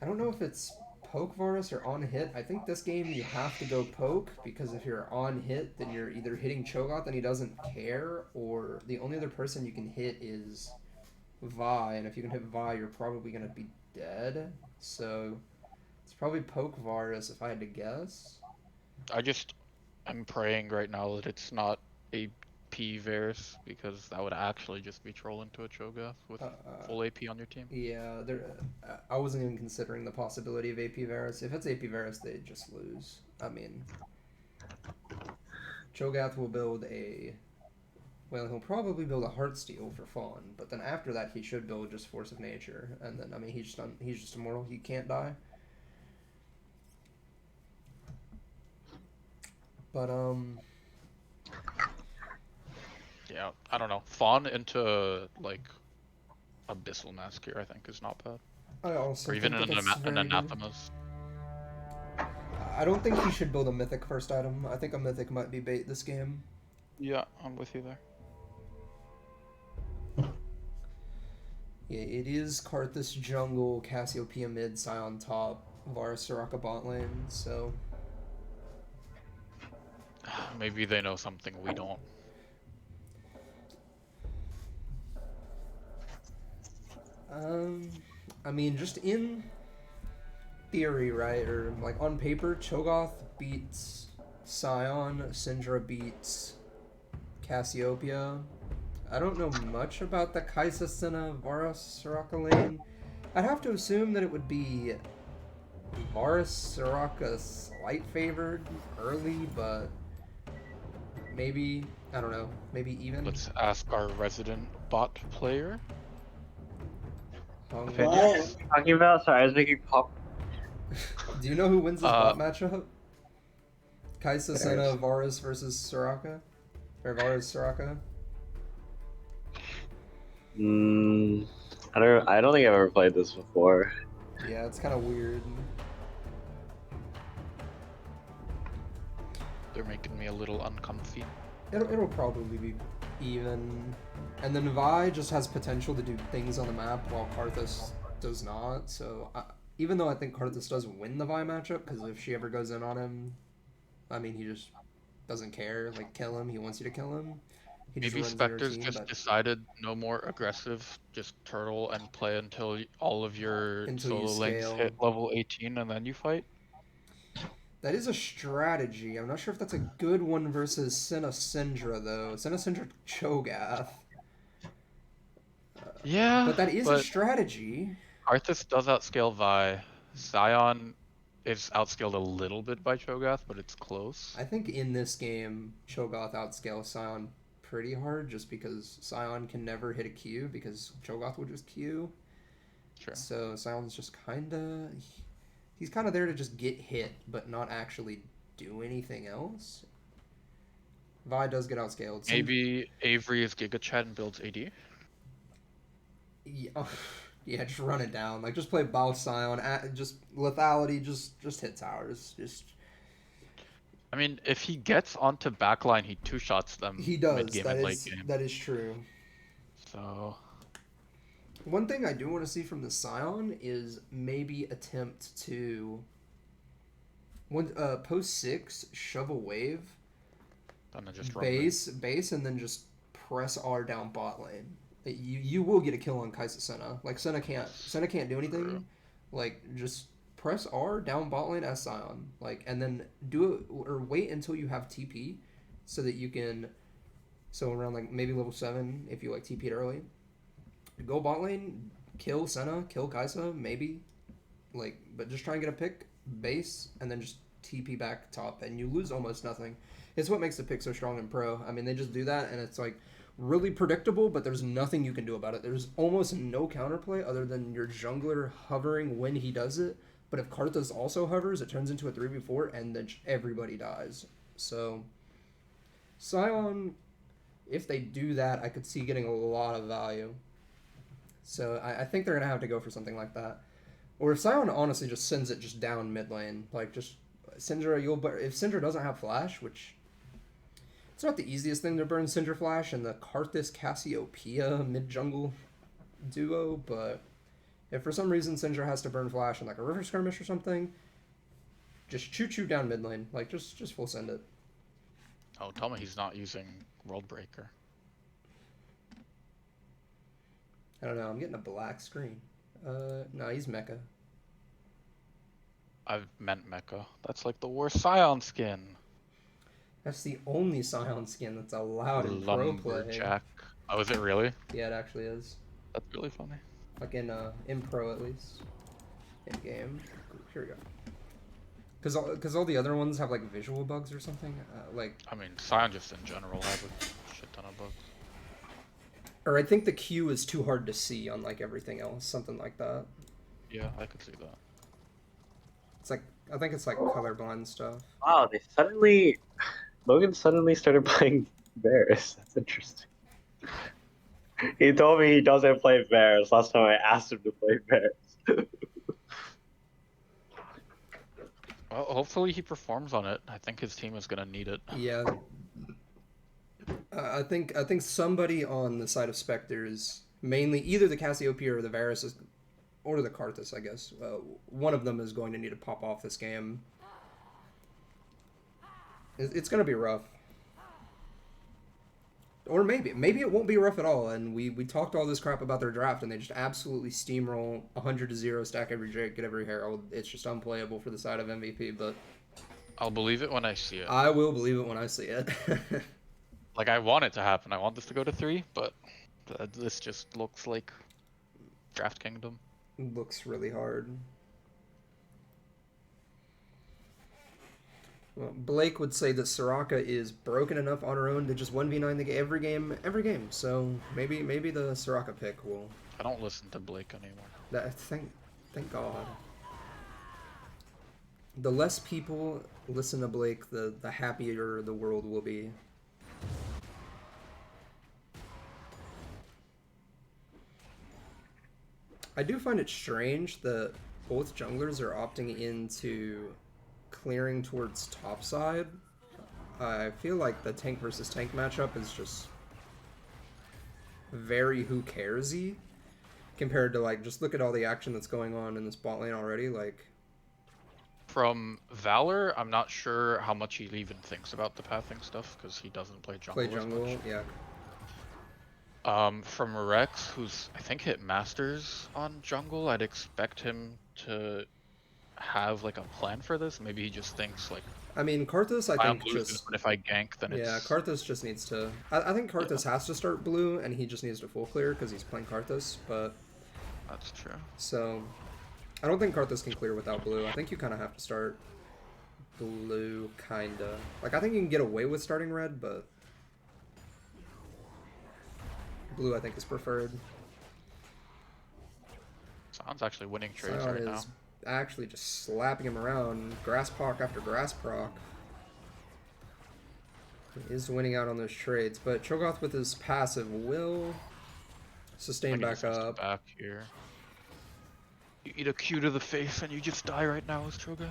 I don't know if it's poke Varus or on hit. I think this game you have to go poke, because if you're on hit, then you're either hitting Cho'Gath and he doesn't care, or the only other person you can hit is Vi, and if you can hit Vi, you're probably gonna be dead. So it's probably poke Varus if I had to guess. I'm praying right now that it's not a AP Varus, because that would actually just be troll into a Cho'Gath with full AP on your team. Yeah, I wasn't even considering the possibility of AP Varus. If it's AP Varus, they just lose. I mean, Cho'Gath will build a... Well, he'll probably build a Heartsteel for fun, but then after that he should build just Force of Nature, and then, I mean, he's just immortal, he can't die. But, Yeah, I don't know. Fawn into, like, Abyssal Mask here, I think, is not bad. I also or even think an Anathemas. I don't think he should build a Mythic first item. I think a Mythic might be bait this game. Yeah, I'm with you there. Yeah, it is Karthus jungle, Cassiopeia mid, Scion top, Varus Soraka bot lane, so... Maybe they know something we don't. I mean, just in theory, right, or like on paper, Cho'Gath beats Scion, Syndra beats Cassiopeia. I don't know much about the Kaisa Senna Varus Soraka lane. I'd have to assume that it would be Varus Soraka slight favored early, but maybe, I don't know, maybe even. Let's ask our resident bot player. What are you talking about? Sorry, I was making pop. Do you know who wins this bot matchup? Kaisa Senna Varus versus Soraka? Or Varus Soraka? I don't think I've ever played this before. Yeah, it's kind of weird. They're making me a little uncomfy. It'll probably be even. And then Vi just has potential to do things on the map while Karthus does not. So even though I think Karthus does win the Vi matchup, because if she ever goes in on him, I mean, he just doesn't care. Like, kill him. He wants you to kill him. He Maybe just Spectres just decided no more aggressive, just turtle and play until all of your solo lanes hit level 18 and then you fight. That is a strategy. I'm not sure if that's a good one versus Senna Syndra, though. Senna Syndra Cho'Gath. Yeah, but that is a strategy. Karthus does outscale Vi. Scion is outscaled a little bit by Cho'Gath, but it's close. I think in this game, Cho'Gath outscales Scion pretty hard, just because Scion can never hit a Q, because Cho'Gath will just Q. Sure. So Scion's just kinda... He's kind of there to just get hit, but not actually do anything else. Vi does get outscaled. Maybe Avery is Giga Chat and builds AD? Yeah, yeah, just run it down. Like, just play Bao Scion, just lethality, just hit towers. I mean, if he gets onto backline, he two-shots them mid-game and late-game. That is true. So... One thing I do want to see from the Scion is maybe attempt to post 6, shove a wave, and then just base, and then just press R down bot lane. You will get a kill on Kaisa Senna. Like, Senna can't do anything. True. Like, just press R down bot lane as Scion. Like, and then do it, or wait until you have TP, so that you can, so around like maybe level 7 if you like TP'd early. Go bot lane, kill Senna, kill Kaisa, maybe. Like, but just try and get a pick, base, and then just TP back top, and you lose almost nothing. It's what makes the pick so strong in pro. I mean, they just do that, and it's like really predictable, but there's nothing you can do about it. There's almost no counterplay other than your jungler hovering when he does it. But if Karthus also hovers, it turns into a 3v4, and then everybody dies. So, Scion, if they do that, I could see getting a lot of value. So I think they're going to have to go for something like that. Or if Scion honestly just sends it just down mid lane, like just Syndra, if Syndra doesn't have flash, which it's not the easiest thing to burn Syndra flash in the Karthus Cassiopeia mid jungle duo, but if for some reason Syndra has to burn flash in like a river skirmish or something, just choo down mid lane, like just full send it. Oh, tell me he's not using World Breaker. I don't know, I'm getting a black screen. No, he's Mecha. I've meant Mecha. That's like the worst Scion skin. That's the only Scion skin that's allowed in pro play. Lumberjack. Oh, is it really? Yeah, it actually is. That's really funny. Like in pro at least. In game. Here we go. Because all the other ones have like visual bugs or something. Like. I mean, Scion just in general have a shit ton of bugs. Or I think the Q is too hard to see on like everything else, something like that. Yeah, I could see that. It's like I think it's like colorblind stuff. Wow, Logan suddenly started playing Bears. That's interesting. He told me he doesn't play Bears last time I asked him to play Bears. Well, hopefully he performs on it. I think his team is gonna need it. Yeah. I think somebody on the side of Spectres, mainly either the Cassiopeia or the Varus, or the Karthus, I guess. One of them is going to need to pop off this game. It's going to be rough. Or maybe it won't be rough at all, and we talked all this crap about their draft, and they just absolutely steamroll 100-0, stack every Drake, get every Herald. It's just unplayable for the side of MVP, but... I'll believe it when I see it. I will believe it when I see it. Like, I want it to happen. I want this to go to 3, but this just looks like Draft Kingdom. Looks really hard. Well, Blake would say that Soraka is broken enough on her own to just 1v9 every game. So maybe the Soraka pick will. I don't listen to Blake anymore. Thank God. The less people listen to Blake, the happier the world will be. I do find it strange that both junglers are opting into clearing towards topside. I feel like the tank versus tank matchup is just very who cares-y compared to like just look at all the action that's going on in this bot lane already. Like from Valor, I'm not sure how much he even thinks about the pathing stuff because he doesn't play jungle. Play jungle, as much. yeah. From Rex, who's I think hit Masters on jungle, I'd expect him to have like a plan for this. Maybe he just thinks like. I mean, Karthus, I think just. But if I gank, then yeah, it's. Karthus just needs to. I think Karthus has to start blue, and he just needs to full clear because he's playing Karthus. But. That's true. So, I don't think Karthus can clear without blue. I think you kind of have to start blue, kinda. Like I think you can get away with starting red, but. Blue, I think, is preferred. Sounds actually winning trades Sion right now. is actually just slapping him around. Grass proc after grass proc. He is winning out on those trades, but Cho'Gath with his passive will sustain back up. Back here. You eat a Q to the face and you just die right now as Cho'Gath.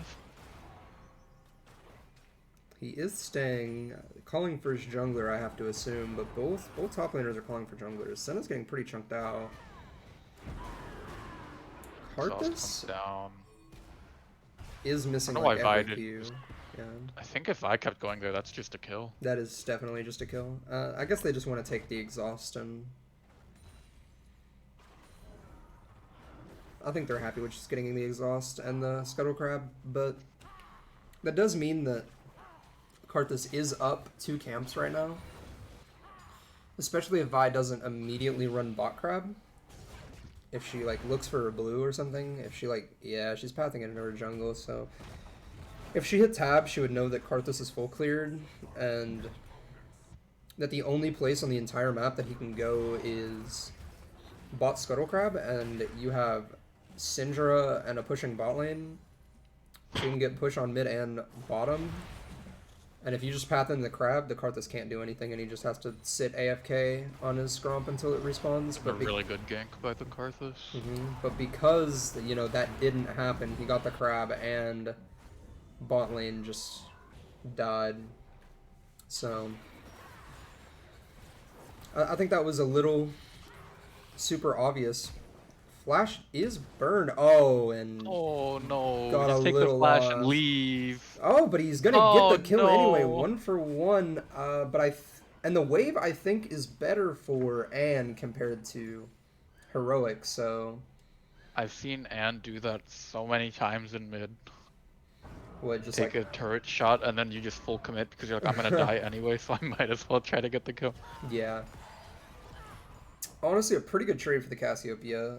He is staying, calling for his jungler, I have to assume, but both top laners are calling for junglers. Senna's getting pretty chunked out. Karthus down. Is missing I don't know like why every Q. Yeah. I think if I kept going there, that's just a kill. That is definitely just a kill. I guess they just want to take the exhaust, and I think they're happy with just getting the exhaust and the scuttle crab, but that does mean that Karthus is up 2 camps right now. Especially if Vi doesn't immediately run bot crab. If she like looks for a blue or something. If she like, yeah, she's pathing it into her jungle, so. If she hit tab, she would know that Karthus is full cleared, and that the only place on the entire map that he can go is bot scuttle crab, and you have Syndra and a pushing bot lane. So you can get push on mid and bottom. And if you just path in the crab, the Karthus can't do anything, and he just has to sit AFK on his Scrump until it respawns. But a really good gank by the Karthus. But because, you know, that didn't happen, he got the crab, and bot lane just died. So, I think that was a little super obvious. Flash is burned. Oh, and oh no! got just a take the little flash and leave. Oh, but he's gonna get the kill anyway, 1-for-1. But and the wave I think is better for Anne compared to heroic. So I've seen Anne do that so many times in mid. What, just take like... a turret shot and then you just full commit because you're like, I'm gonna die anyway, so I might as well try to get the kill. Yeah. Honestly, a pretty good trade for the Cassiopeia.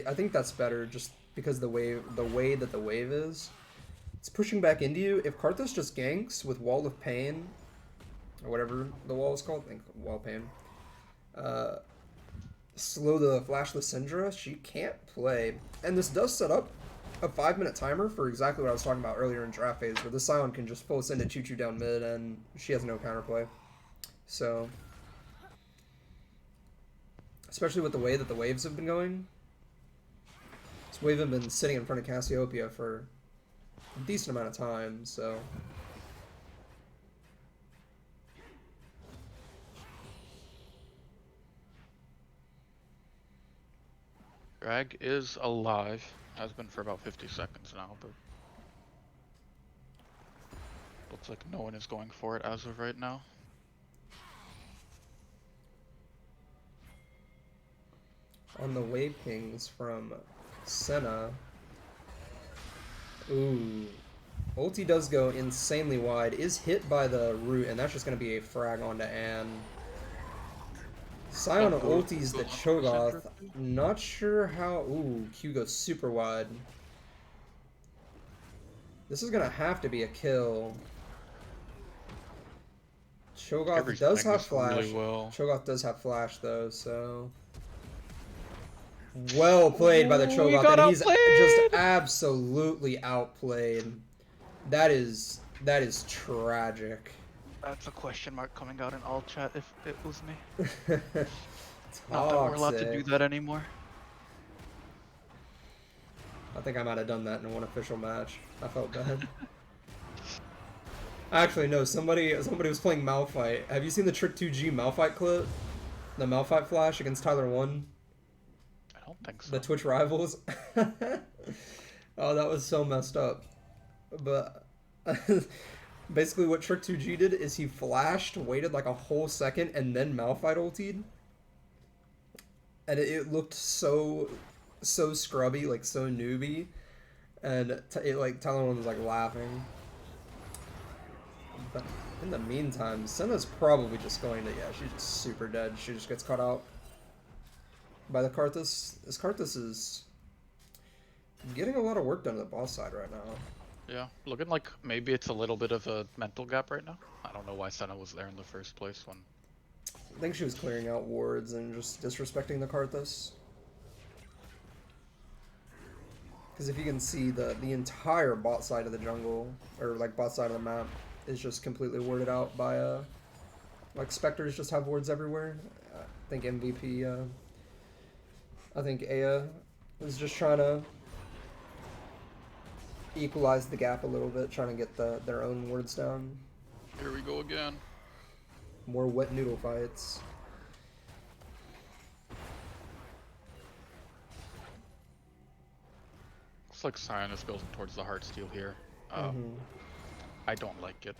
I think that's better just because the way that the wave is. It's pushing back into you. If Karthus just ganks with Wall of Pain, or whatever the wall is called, I think Wall of Pain, slow the Flashless Syndra, she can't play. And this does set up a 5-minute timer for exactly what I was talking about earlier in draft phase, where the Scion can just full send a Choo-Choo down mid, and she has no counterplay. So, especially with the way that the waves have been going, this wave have been sitting in front of Cassiopeia for a decent amount of time, so... Drag is alive. Has been for about 50 seconds now, but looks like no one is going for it as of right now. On the wave pings from Senna. Ooh. Ulti does go insanely wide, is hit by the root, and that's just going to be a frag onto Anne. Scion ultis the Cho'Gath. Not sure how... Ooh, Q goes super wide. This is going to have to be a kill. Cho'Gath does have flash. Really well. Cho'Gath does have flash, though, so... Well played by the Cho'Gath, and he's just absolutely outplayed. That is tragic. That's a question mark coming out in all chat if it was me. Toxic. Not that we're allowed to do that anymore. I think I might have done that in one official match. I felt bad. Actually, no. Somebody was playing Malphite. Have you seen the Trick 2G Malphite clip? The Malphite flash against Tyler 1? I don't think so. The Twitch rivals? Oh, that was so messed up. But basically what Trick 2G did is he flashed, waited like a whole second, and then Malphite ultied. And it looked so scrubby, like so newbie. And Tyler 1 was like laughing. But in the meantime, Senna's probably just going to, yeah, she's just super dead. She just gets caught out by the Karthus. This Karthus is getting a lot of work done on the boss side right now. Yeah, looking like maybe it's a little bit of a mental gap right now. I don't know why Senna was there in the first place when... I think she was clearing out wards and just disrespecting the Karthus. Because if you can see, the entire bot side of the jungle, or like bot side of the map, is just completely warded out by like Spectres just have wards everywhere. I think MVP, I think Aya is just trying to equalize the gap a little bit, trying to get their own wards down. Here we go again. More wet noodle fights. Looks like Scion is building towards the Heartsteel here. I don't like it.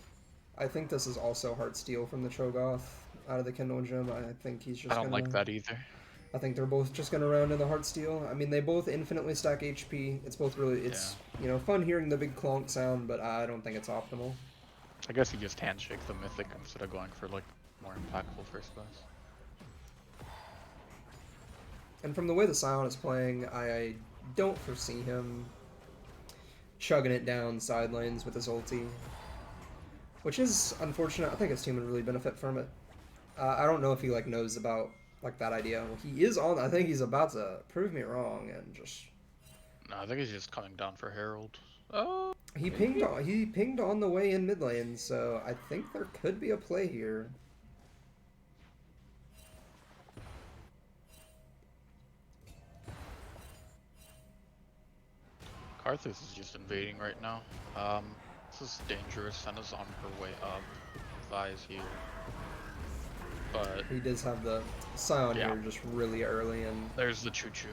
I think this is also Heartsteel from the Cho'Gath out of the Kindle Gem. I think he's just I don't like that either. I think they're both just gonna round in the Heartsteel. I mean, they both infinitely stack HP. It's both really, you know, fun hearing the big clonk sound, but I don't think it's optimal. I guess you just handshake the Mythic instead of going for like more impactful first class. And from the way the Scion is playing, I don't foresee him chugging it down side lanes with his ulti. Which is unfortunate. I think his team would really benefit from it. I don't know if he like knows about like that idea. He is on. I think he's about to prove me wrong and just. No, I think he's just coming down for Herald. Oh. He pinged on the way in mid lane, so I think there could be a play here. Karthus is just invading right now. This is dangerous. Senna's on her way up. Vi's here. But he does have the Scion here just really early, and there's the Choo-Choo.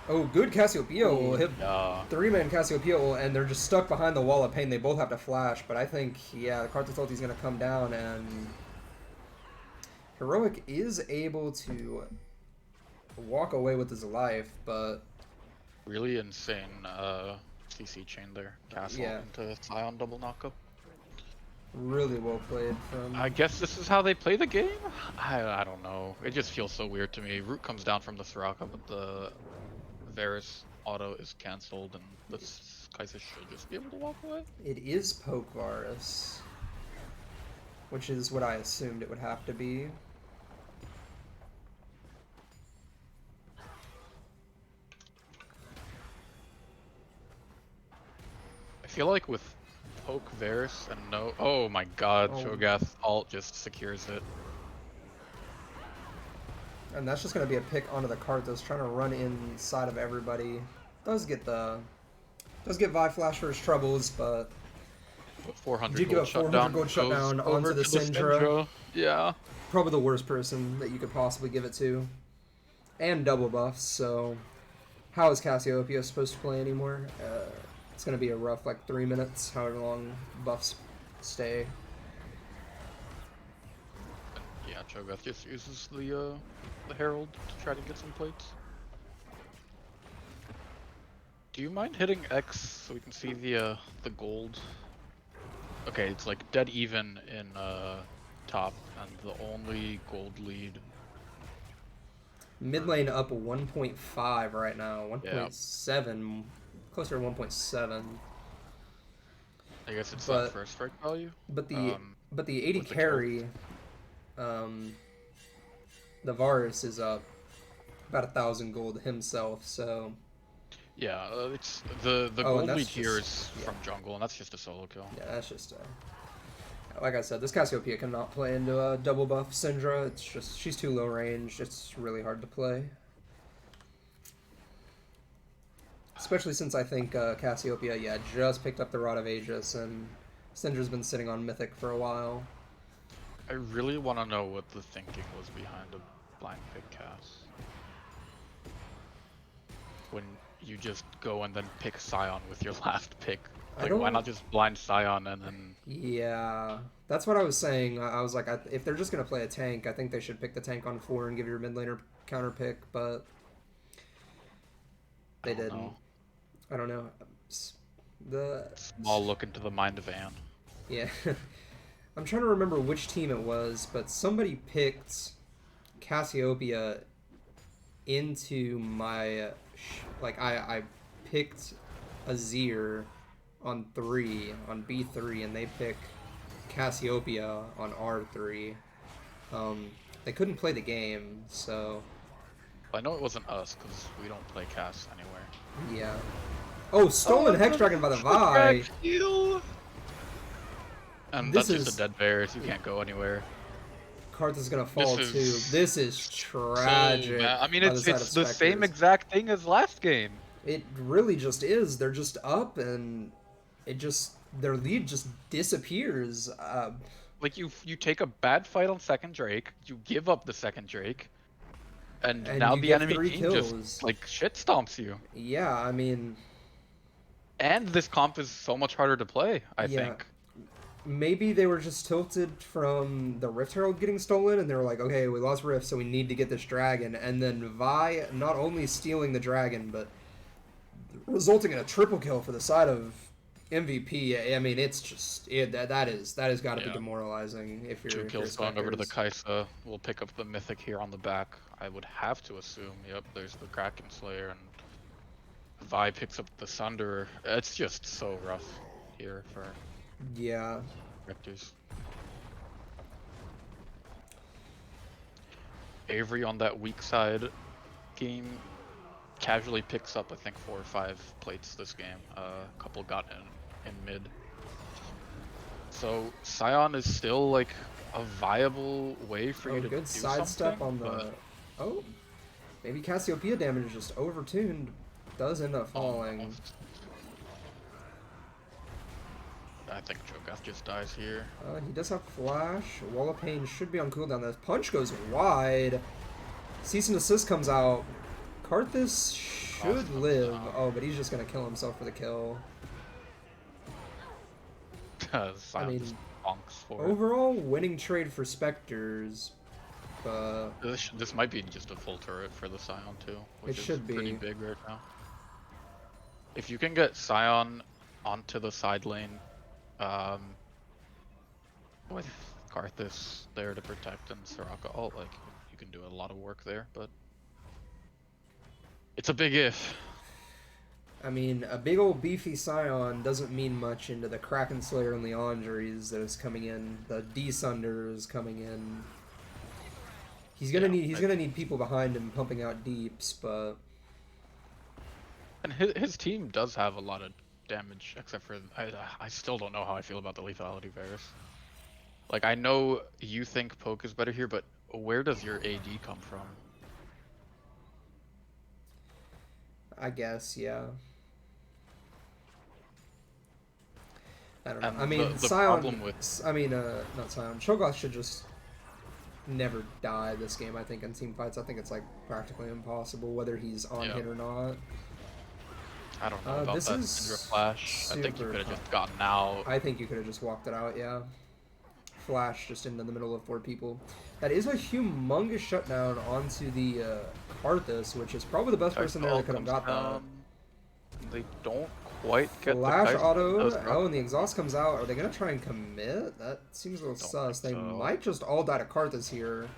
Oh, good Cassiopeia will hit 3-man Cassiopeia will, and they're just stuck behind the wall of pain. They both have to flash, but I think, yeah, Karthus ulti's going to come down, and Heroic is able to walk away with his life, but Really insane CC chain there. Castle Yeah. into Scion double knockup. Really well played from. I guess this is how they play the game? I don't know. It just feels so weird to me. Root comes down from the Soraka, but the Varus auto is cancelled, and this Kai'Sa should just be able to walk away. It is Poke Varus, which is what I assumed it would have to be. I feel like with Poke Varus and no. Oh my god, Oh. Cho'Gath ult just secures it. And that's just going to be a pick onto the cart that's trying to run inside of everybody. Does get Vi Flash for his troubles, but 400 did give gold a 400 shutdown. gold shutdown goes onto over the to Syndra. Yeah. Probably the worst person that you could possibly give it to. And double buffs, so how is Cassiopeia supposed to play anymore? It's going to be a rough, like, 3 minutes, however long buffs stay. Yeah, Cho'Gath just uses the Herald to try to get some plates. Do you mind hitting X so we can see the gold? Okay, it's like dead even in top, and the only gold lead. Mid lane up 1.5 right now, 1.7, closer to 1.7. I guess it's But- that first strike value. But the 80 with the carry, the Varus is up about 1,000 gold himself, so Yeah, it's the Oh, and gold that's lead here just- is from jungle, and that's just a solo kill. yeah, that's just like I said, this Cassiopeia cannot play into a double buff Syndra. It's just she's too low range. It's really hard to play, especially since I think Cassiopeia just picked up the Rod of Aegis, and Syndra's been sitting on Mythic for a while. I really want to know what the thinking was behind a blind pick cast. When you just go and then pick Scion with your last pick. I Like, don't- why not just blind Scion and then... Yeah, that's what I was saying. I was like, if they're just gonna play a tank, I think they should pick the tank on 4 and give your mid laner counter pick, but they didn't. know. I don't know. The Small look into the mind of Anne. Yeah. I'm trying to remember which team it was, but somebody picked Cassiopeia into my... Like, I picked Azir on 3, on B3, and they pick Cassiopeia on R3. They couldn't play the game, so... I know it wasn't us, because we don't play cast anywhere. Yeah. Oh, stolen Hex Dragon by the Vi! And This that's just is- a dead Varus, you can't go anywhere. Karth is gonna fall This too. is This is tragic. I mean, by it's side of the same Spectres. exact thing as last game. It really just is. They're just up, and it just their lead just disappears. Like, you take a bad fight on second Drake, you give up the second Drake, and And now you the get enemy 3 team kills. just, like, shit stomps you. Yeah, I mean, And this comp is so much harder to play, I Yeah. think. maybe they were just tilted from the Rift Herald getting stolen, and they were like, okay, we lost Rift, so we need to get this dragon. And then Vi not only stealing the dragon, but resulting in a triple kill for the side of MVP. I mean, it's just that has got to be Yeah. demoralizing if you're 2 if you're kills going over to the Spectres. Kai'Sa. We'll pick up the Mythic here on the back. I would have to assume. Yep, there's the Kraken Slayer, and Vi picks up the Sunderer. It's just so rough here for Yeah. Spectres. Avery on that weak side game casually picks up, I think, 4 or 5 plates this game. A couple got in mid. So Scion is still like a viable way for Oh, you to good do sidestep something, on the. but Oh, maybe Cassiopeia damage is just overtuned. Does end up falling. almost. I think Cho'Gath just dies here. He does have flash. Wall of Pain should be on cooldown. The punch goes wide. Cease and desist comes out. Karthus should comes live. out. Oh, but he's just gonna kill himself for the kill. Scion mean, just bonks for it. Overall, winning trade for Spectres, but This might be just a full turret for the Scion too, which It is should pretty be. big right now. If you can get Scion onto the side lane, with Karthus there to protect and Soraka ult, like you can do a lot of work there, but it's a big if. I mean, a big old beefy Scion doesn't mean much into the Kraken Slayer and Leandries that is coming in. The D-Sunder is coming in. He's gonna need people behind him pumping out deeps, but And his team does have a lot of damage, except for I still don't know how I feel about the lethality Varus. Like I know you think poke is better here, but where does your AD come from? I guess yeah. I don't know. And I mean, the Scion. problem with Not Scion. Cho'Gath should just never die this game. I think in team fights, I think it's like practically impossible whether he's on hit or not. I don't know about this that is Syndra flash. I think you super could have just gotten out. I think you could have just walked it out. Yeah. Flash just into the middle of 4 people. That is a humongous shutdown onto the Karthus, which is probably the best person there that could have got that. They don't quite get Flash the auto. Oh, and the exhaust comes out. Are they gonna try and commit? That seems a little sus. They might just all die to Karthus here.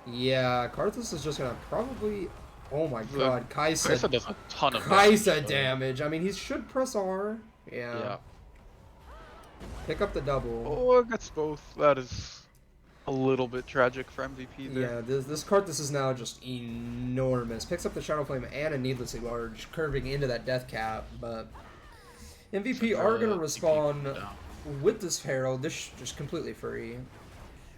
Yeah, Karthus is just gonna probably. Oh my god, Kaisa does a ton of Kaisa damage. I mean, he should press R. Yeah. Pick up the double. Oh, it gets both. That is a little bit tragic for MVP there. Yeah, this Karthus is now just enormous. Picks up the Shadow Flame and a needlessly large, curving into that death cap, but MVP are going to respawn with this Herald. This just completely free.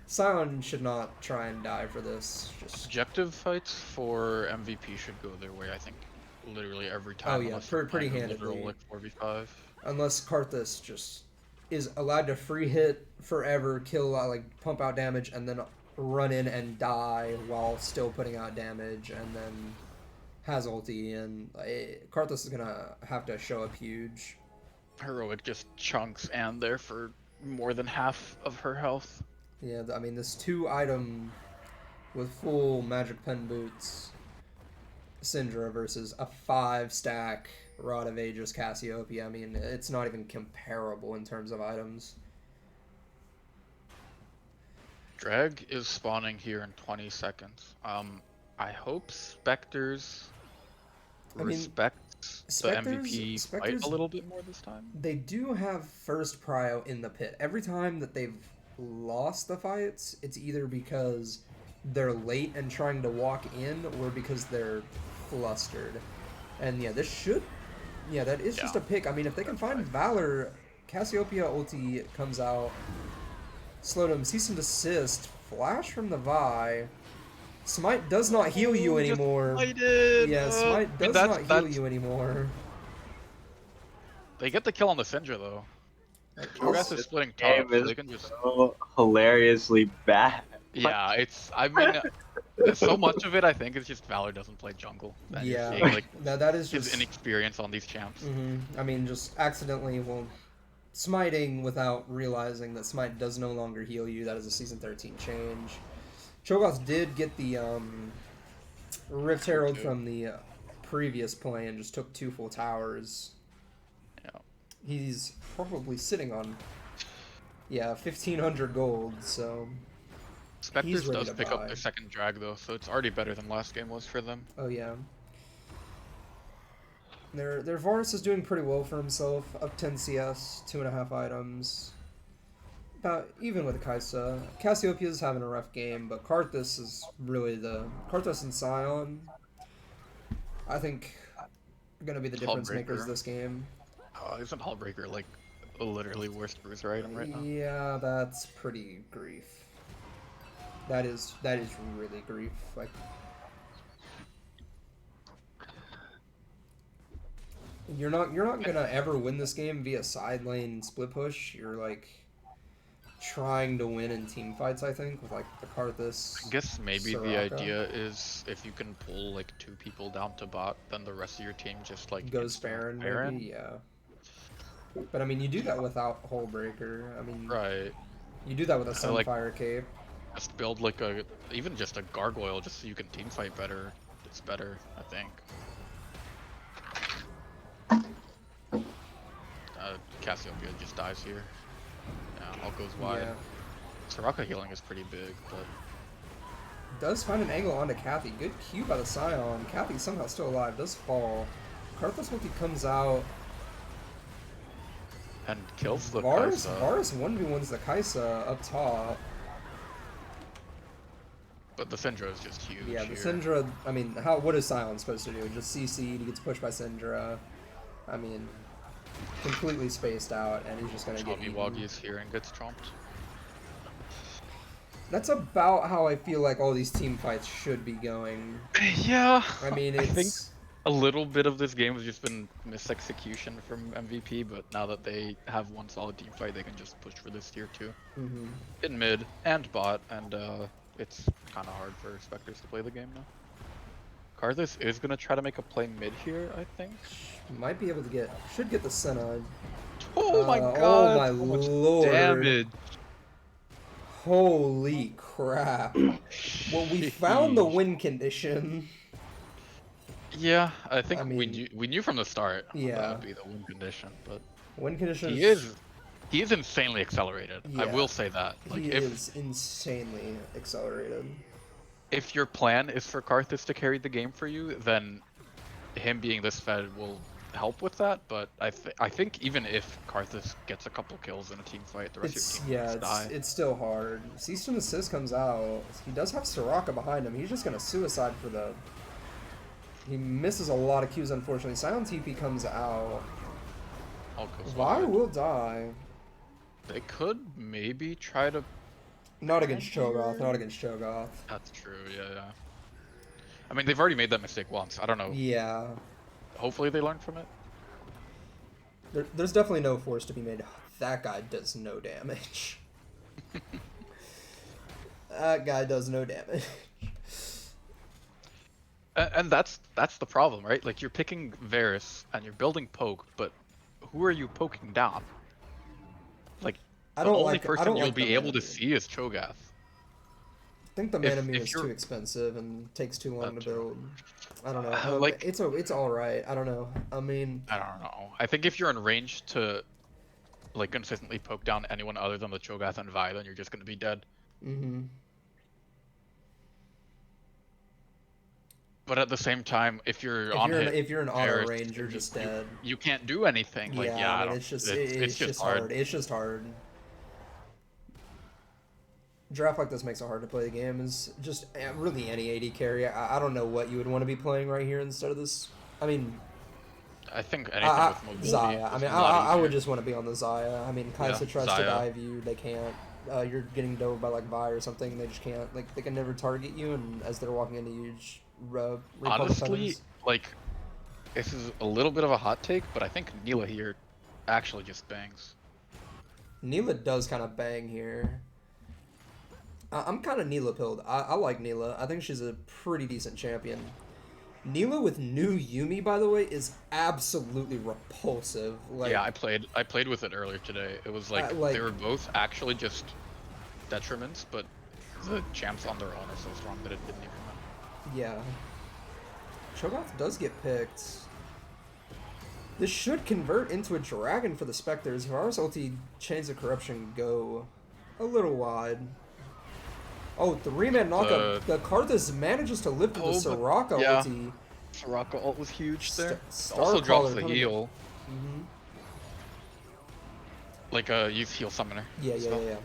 Scion should not try and die for this. Just objective fights for MVP should go their way, I think, literally every time. Oh yeah, pretty handedly. Like 4v5. Unless Karthus just is allowed to free hit forever, kill, like pump out damage, and then run in and die while still putting out damage, and then has ulti, and Karthus is gonna have to show up huge. Heroic just chunks and there for more than half of her health. Yeah, I mean, this 2-item with full Magic Pen Boots Syndra versus a 5-stack Rod of Aegis Cassiopeia. I mean, it's not even comparable in terms of items. Drag is spawning here in 20 seconds. I hope Spectres respects the MVP fight a little bit more this time. They do have first prio in the pit. Every time that they've lost the fights, it's either because they're late and trying to walk in or because they're flustered. And yeah, that is just a pick. I mean, if they can find Valor, Cassiopeia ulti comes out, slowed him, cease and desist, flash from the Vi. Smite does not heal you anymore. Yeah, Smite does not heal you anymore. They get the kill on the Syndra though. Cho'Gath is splitting top, so they can just so hilariously bad. Yeah, I mean, so much of it I think is just Valor doesn't play jungle. And yeah, seeing, like, that is just his inexperience on these champs. I mean, just accidentally smiting without realizing that Smite does no longer heal you. That is a Season 13 change. Cho'Gath did get the Rift Herald from the previous play and just took 2 full towers. Yeah. He's probably sitting on 1,500 gold, so Spectres does pick up their second drag though, so it's already better than last game was for them. Oh yeah. Their Varus is doing pretty well for himself, up 10 CS, 2.5 items. About even with Kaisa. Cassiopeia is having a rough game, but Karthus is really Karthus and Scion, I think, are going to be the difference makers this game. Isn't Hullbreaker like literally worst bruiser item right now? Yeah, that's pretty grief. That is really grief. Like, you're not gonna ever win this game via side lane split push. You're like trying to win in team fights, I think, with like the Karthus. I guess maybe Soraka. The idea is if you can pull like 2 people down to bot, then the rest of your team just like goes Baron, maybe, yeah. But I mean, you do that without Hullbreaker. I mean, right. You do that with a Sunfire Cape. Just build like even just a gargoyle, just so you can team fight better. It's better, I think. Cassiopeia just dies here. Yeah, all goes wide. Yeah. Soraka healing is pretty big, but Does find an angle onto Kathy. Good Q by the Scion. Kathy somehow still alive. Does fall. Karthus ulti comes out. and kills the Varus Kai'Sa. 1v1s the Kaisa up top. But the Syndra is just huge. Yeah, the here. Syndra, I mean, what is Scion supposed to do? Just CC, he gets pushed by Syndra. I mean, completely spaced out, and he's just gonna get Chavi eaten. Wagi is here and gets trumped. That's about how I feel like all these team fights should be going. Yeah. I mean, I think it's... a little bit of this game has just been misexecution from MVP, but now that they have one solid team fight, they can just push for this tier 2. Mhm. In mid and bot, and it's kind of hard for Spectres to play the game now. Karthus is gonna try to make a play mid here, I think. Might be able to get... Should get the Senna. Oh my Oh god! my so much lord. damage! Holy crap. Well, we found the win condition. Yeah, I think I we mean, knew from the start yeah. that would be the win condition, but Win condition he is insanely accelerated. I Yeah. will say that. Like He if is insanely accelerated. if your plan is for Karthus to carry the game for you, then him being this fed will help with that. But I think even if Karthus gets a couple kills in a team fight, the rest It's of your team die. it's still hard. Seaston Assist comes out. He does have Soraka behind him. He's just gonna suicide for the... He misses a lot of Qs, unfortunately. Silent TP comes out. All goes Vi wide. will die. They could maybe try to. Not against Cho'Gath. Not against Cho'Gath. That's true. Yeah. I mean, they've already made that mistake once. I don't know. Yeah. Hopefully they learn from it. There's definitely no force to be made. That guy does no damage. That guy does no damage. And that's the problem, right? Like you're picking Varus and you're building poke, but who are you poking down? Like I the don't only like. I person don't you'll like be the able to Manamune. see is Cho'Gath. I think the if Manamune is you're- too expensive and takes too long to That's true. build. I don't know. Like- It's all right. I don't know. I mean, I don't know. I think if you're in range to like consistently poke down anyone other than the Cho'Gath and Vi, then you're just gonna be dead. mm-hmm. But at the same time, if you're on hit, If you're in auto Varus, range, you're just dead. You can't do anything. Like Yeah, yeah, I I mean, don't, it's just it's just hard. It's just hard. Draft like this makes it hard to play the game. Is just really any AD carry. I don't know what you would want to be playing right here instead of this. I mean, I think anything with mobility. Zaya. I is mean, a lot I would easier. just want to be on the Zaya. I mean, Kaisa Yeah, tries to Zaya. dive you, they can't. You're getting dove by like Vi or something. They just can't. Like they can never target you, and as they're walking into you, just recoil the Honestly, feathers. like, this is a little bit of a hot take, but I think Neela here actually just bangs. Neela does kind of bang here. I'm kind of Neela pilled. I like Neela. I think she's a pretty decent champion. Neela with new Yumi, by the way, is absolutely repulsive. Like, Yeah, I played with it earlier today. It was like, like- they were both actually just detriments, but the champs on their own are so strong that it didn't even matter. yeah. Cho'Gath does get picked. This should convert into a dragon for the Spectres. Varus ulti Chains of Corruption go a little wide. Oh, 3-man knockup. The Karthus manages to lift with the Oh, but- Soraka yeah. ulti. Soraka ult was huge there. Star Also drops Caller the coming- heal, Mm-hmm. like a youth heal summoner. Yeah. So,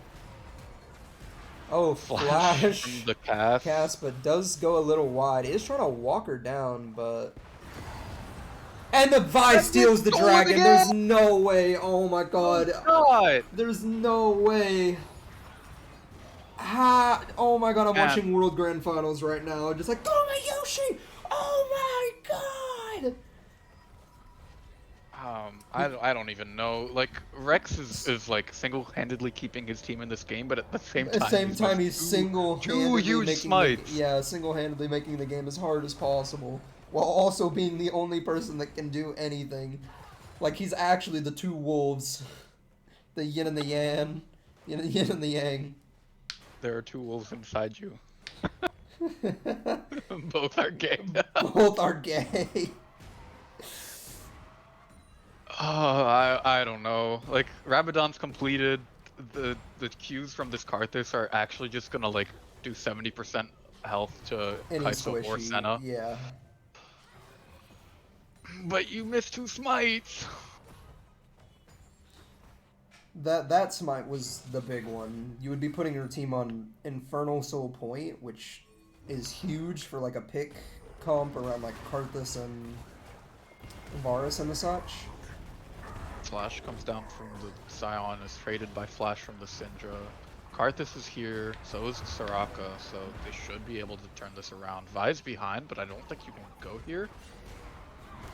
Oh, flash. from the cast. But does go a little wide. Is trying to walk her down, but... And the Vi steals the goes dragon. again! There's no way. Oh my god. God! There's no way. Oh my god, I'm Man. watching World Grand Finals right now. Just like, go my Yoshi! Oh my god! I don't even know. Like Rex is like single-handedly keeping his team in this game, but at the same At time, the same time, he's two single-handedly huge making smites. single-handedly making the game as hard as possible, while also being the only person that can do anything. Like he's actually the two wolves, the yin and the yang, yin and the yang. There are two wolves inside you. Both are gay. Both are gay. I don't know. Like Rabadon's completed. The Qs from this Karthus are actually just gonna like do 70% health to Any Kai'Sa or squishy, Senna. yeah. But you missed 2 smites. That smite was the big one. You would be putting your team on Infernal Soul Point, which is huge for like a pick comp around like Karthus and Varus and the such. Flash comes down from the Scion, is traded by Flash from the Syndra. Karthus is here, so is Soraka, so they should be able to turn this around. Vi's behind, but I don't think you can go here.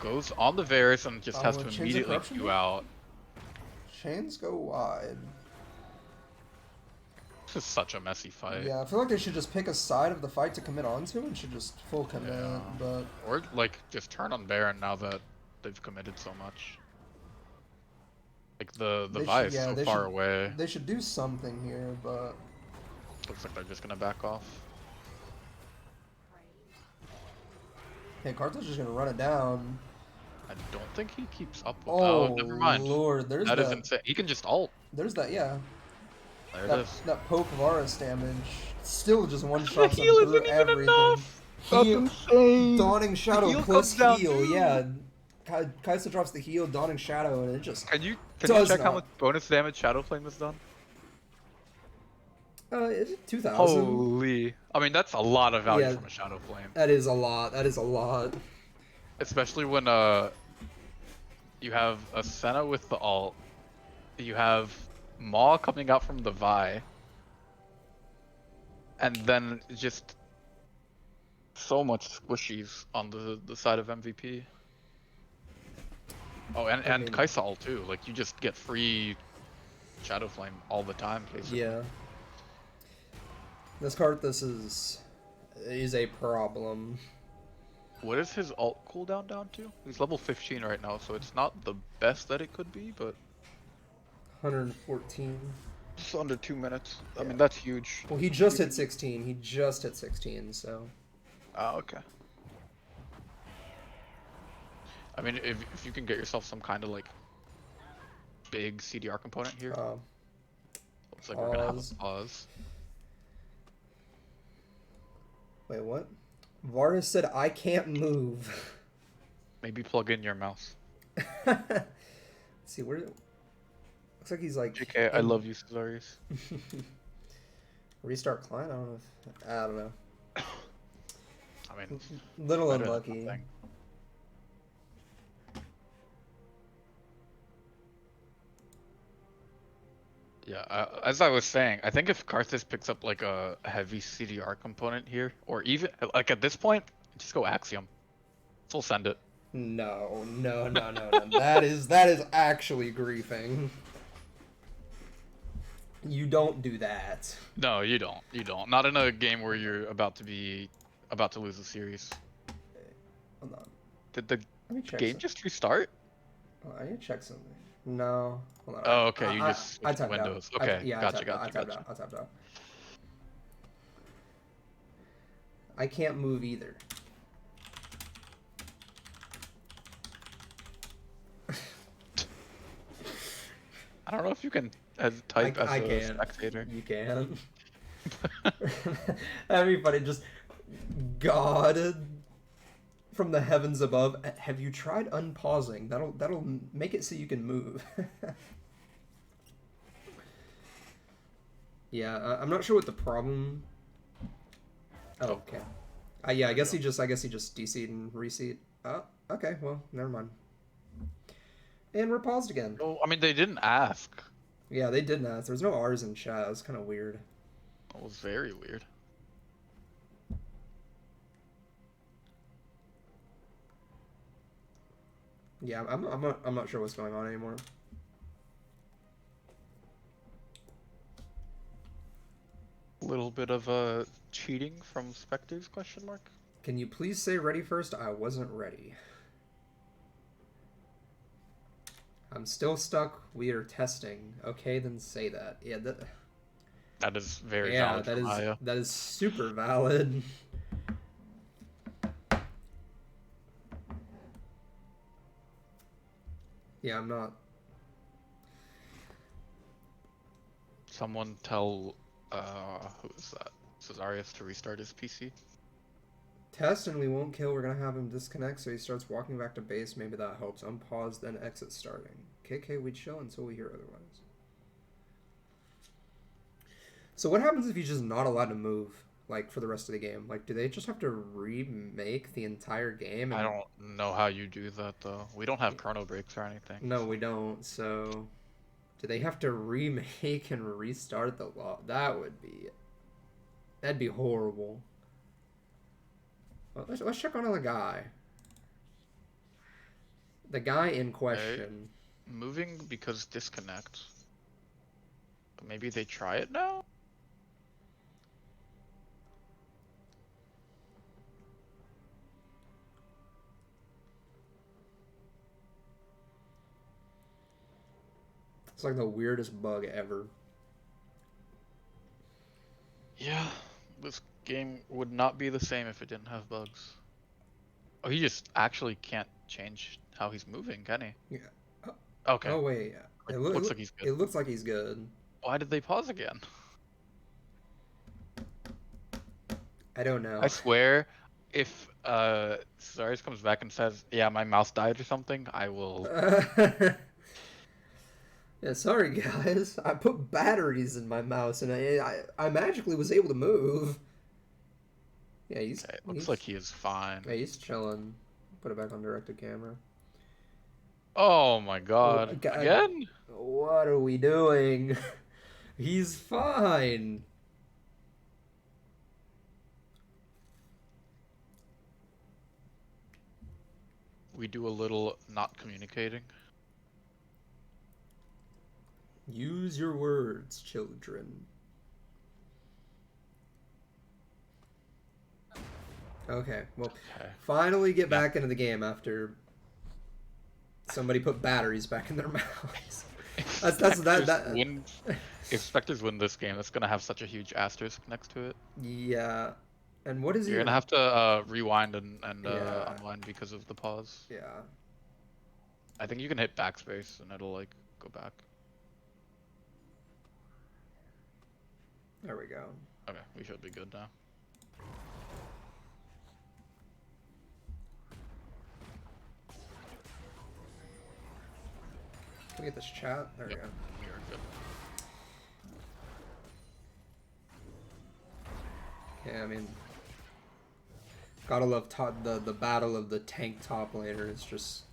Goes on the Varus and just has to Chains of immediately Corruption? Q out. Chains go wide. This is such a messy fight. Yeah, I feel like they should just pick a side of the fight to commit onto and should just full commit, Yeah. but... Or, like, just turn on Baron now that they've committed so much. Like, the Vi is so far away. They should do something here, but... Looks like they're just gonna back off. Hey, Karthus is just gonna run it down. I don't think he keeps up with Oh, never mind. Lord, there's That is insane. He can just ult. There's that, yeah. There it That, is. that poke Varus damage still just one-shots The him heal through isn't even everything. enough! That's insane! Dawning Shadow heal plus comes down heal, too. yeah. Kai'Sa drops the heal, Dawning Shadow, and it just... Can you Does check how not. much bonus damage Shadow Flame has done? Is it 2,000? Holy. I mean, that's a lot of value Yeah. from a Shadow Flame. That is a lot, that is a lot. Especially when you have a Senna with the ult, you have Maw coming out from the Vi, and then just so much squishies on the side of MVP. Oh, and I mean- Kai'Sa ult too. Like, you just get free Shadow Flame all the time, basically. Yeah. This Karthus is a problem. What is his ult cooldown down to? He's level 15 right now, so it's not the best that it could be, but 114. just under 2 minutes. I Yeah. mean, that's huge. Well, he just hit 16. He just hit 16, so... Oh, okay. I mean, if you can get yourself some kind of, like, big CDR component here, looks like we're gonna have a pause. Wait, what? Varus said, I can't move. Maybe plug in your mouse. Let's see, where... Looks like he's like... JK, I love you, Cesarius. Restart client? I don't know. I mean, Little better than unlucky. nothing. Yeah, as I was saying, I think if Karthus picks up like a heavy CDR component here, or even like at this point, just go Axiom. Full send it. No. That is actually griefing. You don't do that. No, you don't. You don't. Not in a game where you're about to lose a series. Hold on. Did the Let me check game something. just restart? I need to check something. No. Hold on. Oh, okay. You just I switched tapped Windows. out. Okay, I gotcha. tapped out. I can't move either. I don't know if you can type as I a can. spectator. You can. That'd be funny. Just God from the heavens above. Have you tried unpausing? That'll make it so you can move. Yeah, I'm not sure what the problem. Oh, okay. Yeah, I guess he just DC'd and reseat. Oh, okay. Well, never mind. And we're paused again. Oh, I mean, they didn't ask. Yeah, they didn't ask. There's no R's in chat. It was kind of weird. That was very weird. Yeah, I'm not sure what's going on anymore. A little bit of cheating from Spectres, question mark? Can you please say ready first? I wasn't ready. I'm still stuck. We are testing. Okay, then say that. Yeah, That is very yeah, valid from Aya. that is super valid. Yeah, I'm not. Someone tell, who is that? Cesarius to restart his PC. Test and we won't kill. We're gonna have him disconnect so he starts walking back to base. Maybe that helps. Unpause, then exit starting. KK, we chill until we hear otherwise. So what happens if he's just not allowed to move, like, for the rest of the game? Like, do they just have to remake the entire game? I don't know how you do that, though. We don't have chrono breaks or anything. No, we don't. So, do they have to remake and restart the law? That'd be horrible. Well, let's check on the guy. The guy in question. Moving because disconnect. Maybe they try it now? It's like the weirdest bug ever. Yeah, this game would not be the same if it didn't have bugs. Oh, he just actually can't change how he's moving, can he? Yeah. Okay. Oh wait, It looks like he's good. It looks like he's good. Why did they pause again? I don't know. I swear, if Cesarius comes back and says, "Yeah, my mouse died" or something, I will. Yeah, sorry guys. I put batteries in my mouse and I magically was able to move. Yeah, Okay, it looks like he is fine. Yeah, he's chilling. Put it back on directed camera. Oh my god. Again? What are we doing? He's fine. We do a little not communicating. Use your words, children. Okay, well, finally get back into the game after somebody put batteries back in their mouths. If Spectres win this game, it's gonna have such a huge asterisk next to it. Yeah, and what is You're gonna have to rewind and unwind because of the pause. Yeah. I think you can hit backspace and it'll like go back. There we go. Okay, we should be good now. Can we get this chat? There we go. You're good. Yeah, I mean, gotta love the battle of the tank top laner. It's just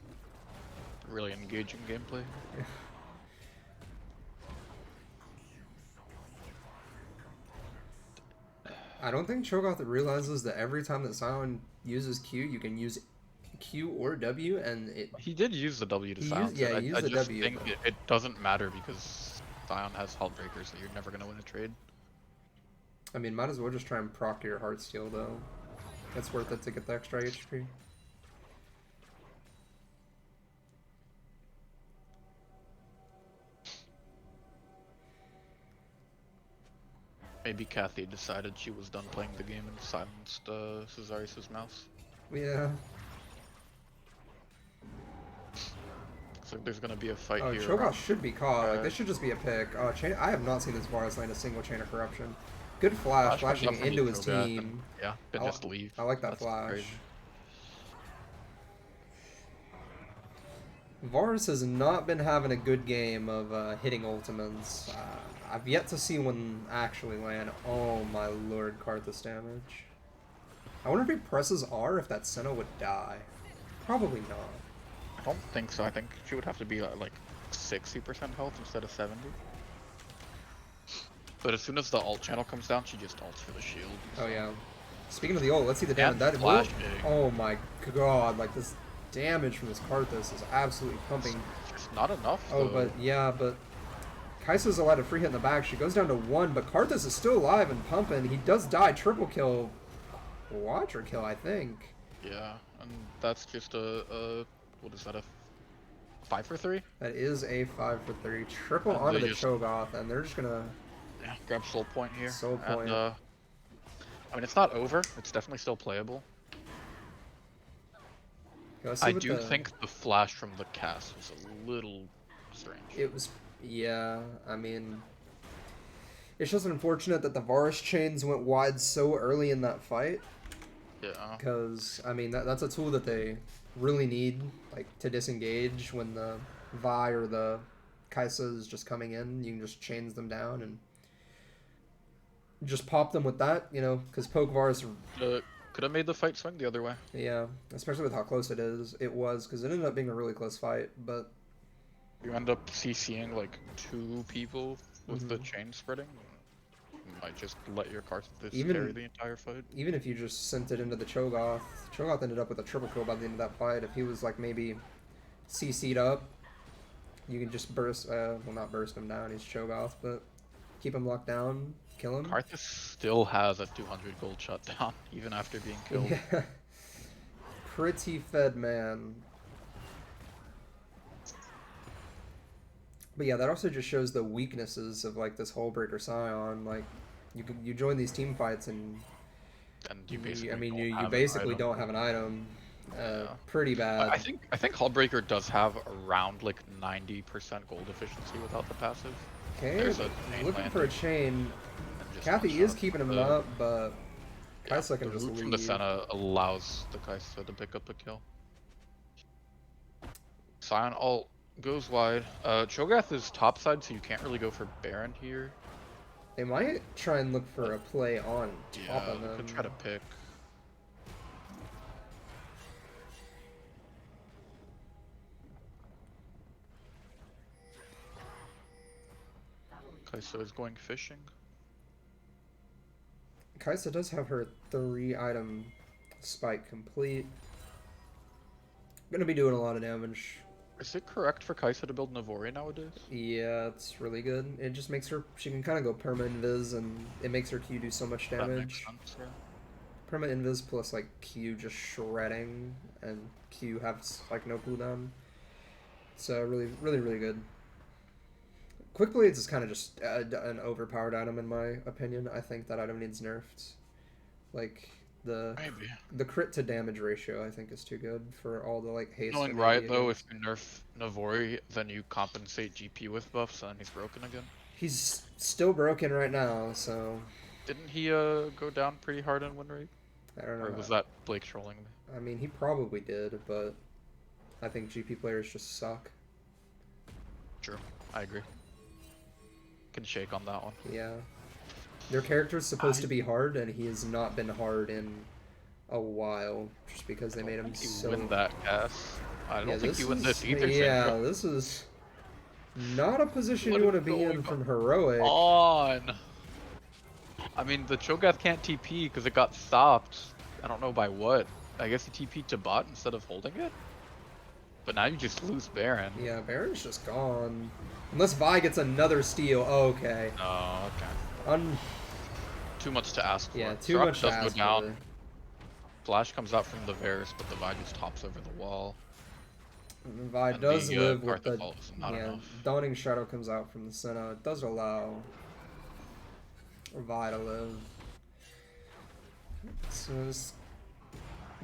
really engaging gameplay. Yeah. I don't think Cho'Gath realizes that every time that Sion uses Q, you can use Q or W, and it. He did use the W to silence he it. used I the just W, think but... it doesn't matter because Sion has Hull Breakers, so you're never gonna win a trade. I mean, might as well just try and proc your Heartsteel though. It's worth it to get the extra HP. Maybe Kathy decided she was done playing the game and silenced Cesarius' mouse. Yeah. Looks like there's gonna be a fight here. Cho'Gath should be caught. Like, this should just be a pick. I have not seen this Varus land a single chain of corruption. Good flash, flashing into his team. And, yeah, then just leave. I like that That's flash. crazy. Varus has not been having a good game of hitting ultimates. I've yet to see one actually land. Oh my lord, Karthus damage. I wonder if he presses R if that Senna would die. Probably not. I don't think so. I think she would have to be like 60% health instead of 70. But as soon as the ult channel comes down, she just ults for the shield. Oh yeah. Speaking of the ult, let's see the damage. That flash. Oh my god, like this damage from this Karthus is absolutely pumping. It's not enough, though. Oh, but yeah, but Kai'Sa's allowed a free hit in the back. She goes down to 1, but Karthus is still alive and pumping. He does die. Triple kill. Watcher kill, I think. Yeah, and that's just a what is that, a 5 for 3? That is a 5 for 3. Triple and onto the Cho'Gath, and they're just gonna... Yeah, grab soul point here. Soul point. And, I mean, it's not over. It's definitely still playable. Yeah, let's see I what do think the flash from the cast was a little strange. it was. Yeah, I mean, it's just unfortunate that the Varus chains went wide so early in that fight. Yeah. Because I mean that's a tool that they really need, like to disengage when the Vi or the Kaisa is just coming in. You can just chains them down and just pop them with that, you know, because poke Varus. Could have made the fight swing the other way. Yeah, especially with how close it is. It was because it ended up being a really close fight, but You end up CCing like 2 people with the Mhm. chain spreading. You might just let your Karthus Even- carry the entire fight. even if you just sent it into the Cho'Gath, Cho'Gath ended up with a triple kill by the end of that fight. If he was like maybe CC'd up, you can just burst, well not burst him down, he's Cho'Gath, but keep him locked down, kill him. Karthus still has a 200 gold shutdown, even after being killed. Yeah. Pretty fed man. But yeah, that also just shows the weaknesses of like this Hullbreaker Scion. Like, you join these team fights and And you basically you basically don't have an item. Yeah. Pretty bad. I think Hullbreaker does have around like 90% gold efficiency without the passive. Okay, There's a chain looking for a landing. chain. And just Kathy one is shot. keeping him The- up, but yeah, Kaisa can the just root leave. from the Senna allows the Kaisa to pick up a kill. Scion ult goes wide. Cho'Gath is topside, so you can't really go for Baron here. They might try and look for a play on top Yeah, of we them. could try to pick. Kaisa is going fishing. Kaisa does have her 3-item spike complete. Gonna be doing a lot of damage. Is it correct for Kaisa to build Navori nowadays? Yeah, it's really good. It just makes her, she can kind of go perma invis, and it makes her Q do so much That makes damage. sense, yeah. Perma invis plus like Q just shredding, and Q has like no cooldown. So really, really, really good. Quick Blades is kind of just an overpowered item in my opinion. I think that item needs nerfed. Like Maybe. the crit to damage ratio I think is too good for all the like haste. Knowing and Riot immediate though, hits. if you nerf Navori, then you compensate GP with buffs, and he's broken again. He's still broken right now, so Didn't he go down pretty hard in win rate? I don't know. Or was that Blake trolling me? I mean, he probably did, but I think GP players just suck. True, I agree. Can shake on that one. Yeah. Their character's supposed to be hard, and he has not been hard in a while, just because they made him You so... win that, Cass. I don't Yeah, think you win this either, Yeah, Sandra. this is not a position What you is want to be in going from Heroic. on? I mean, the Cho'Gath can't TP because it got stopped. I don't know by what. I guess he TP'd to bot instead of holding it? But now you just lose Baron. Yeah, Baron's just gone. Unless Vi gets another steal. Oh, okay. Oh, okay. Too much to ask for. Yeah, too Soraka much to does go ask down. for. Flash comes out from the Varus, but the Vi just hops over the wall. Vi And does the, live with Karthus the... ult is not Yeah, enough. Dawning Shadow comes out from the Senna. It does allow Vi to live. So this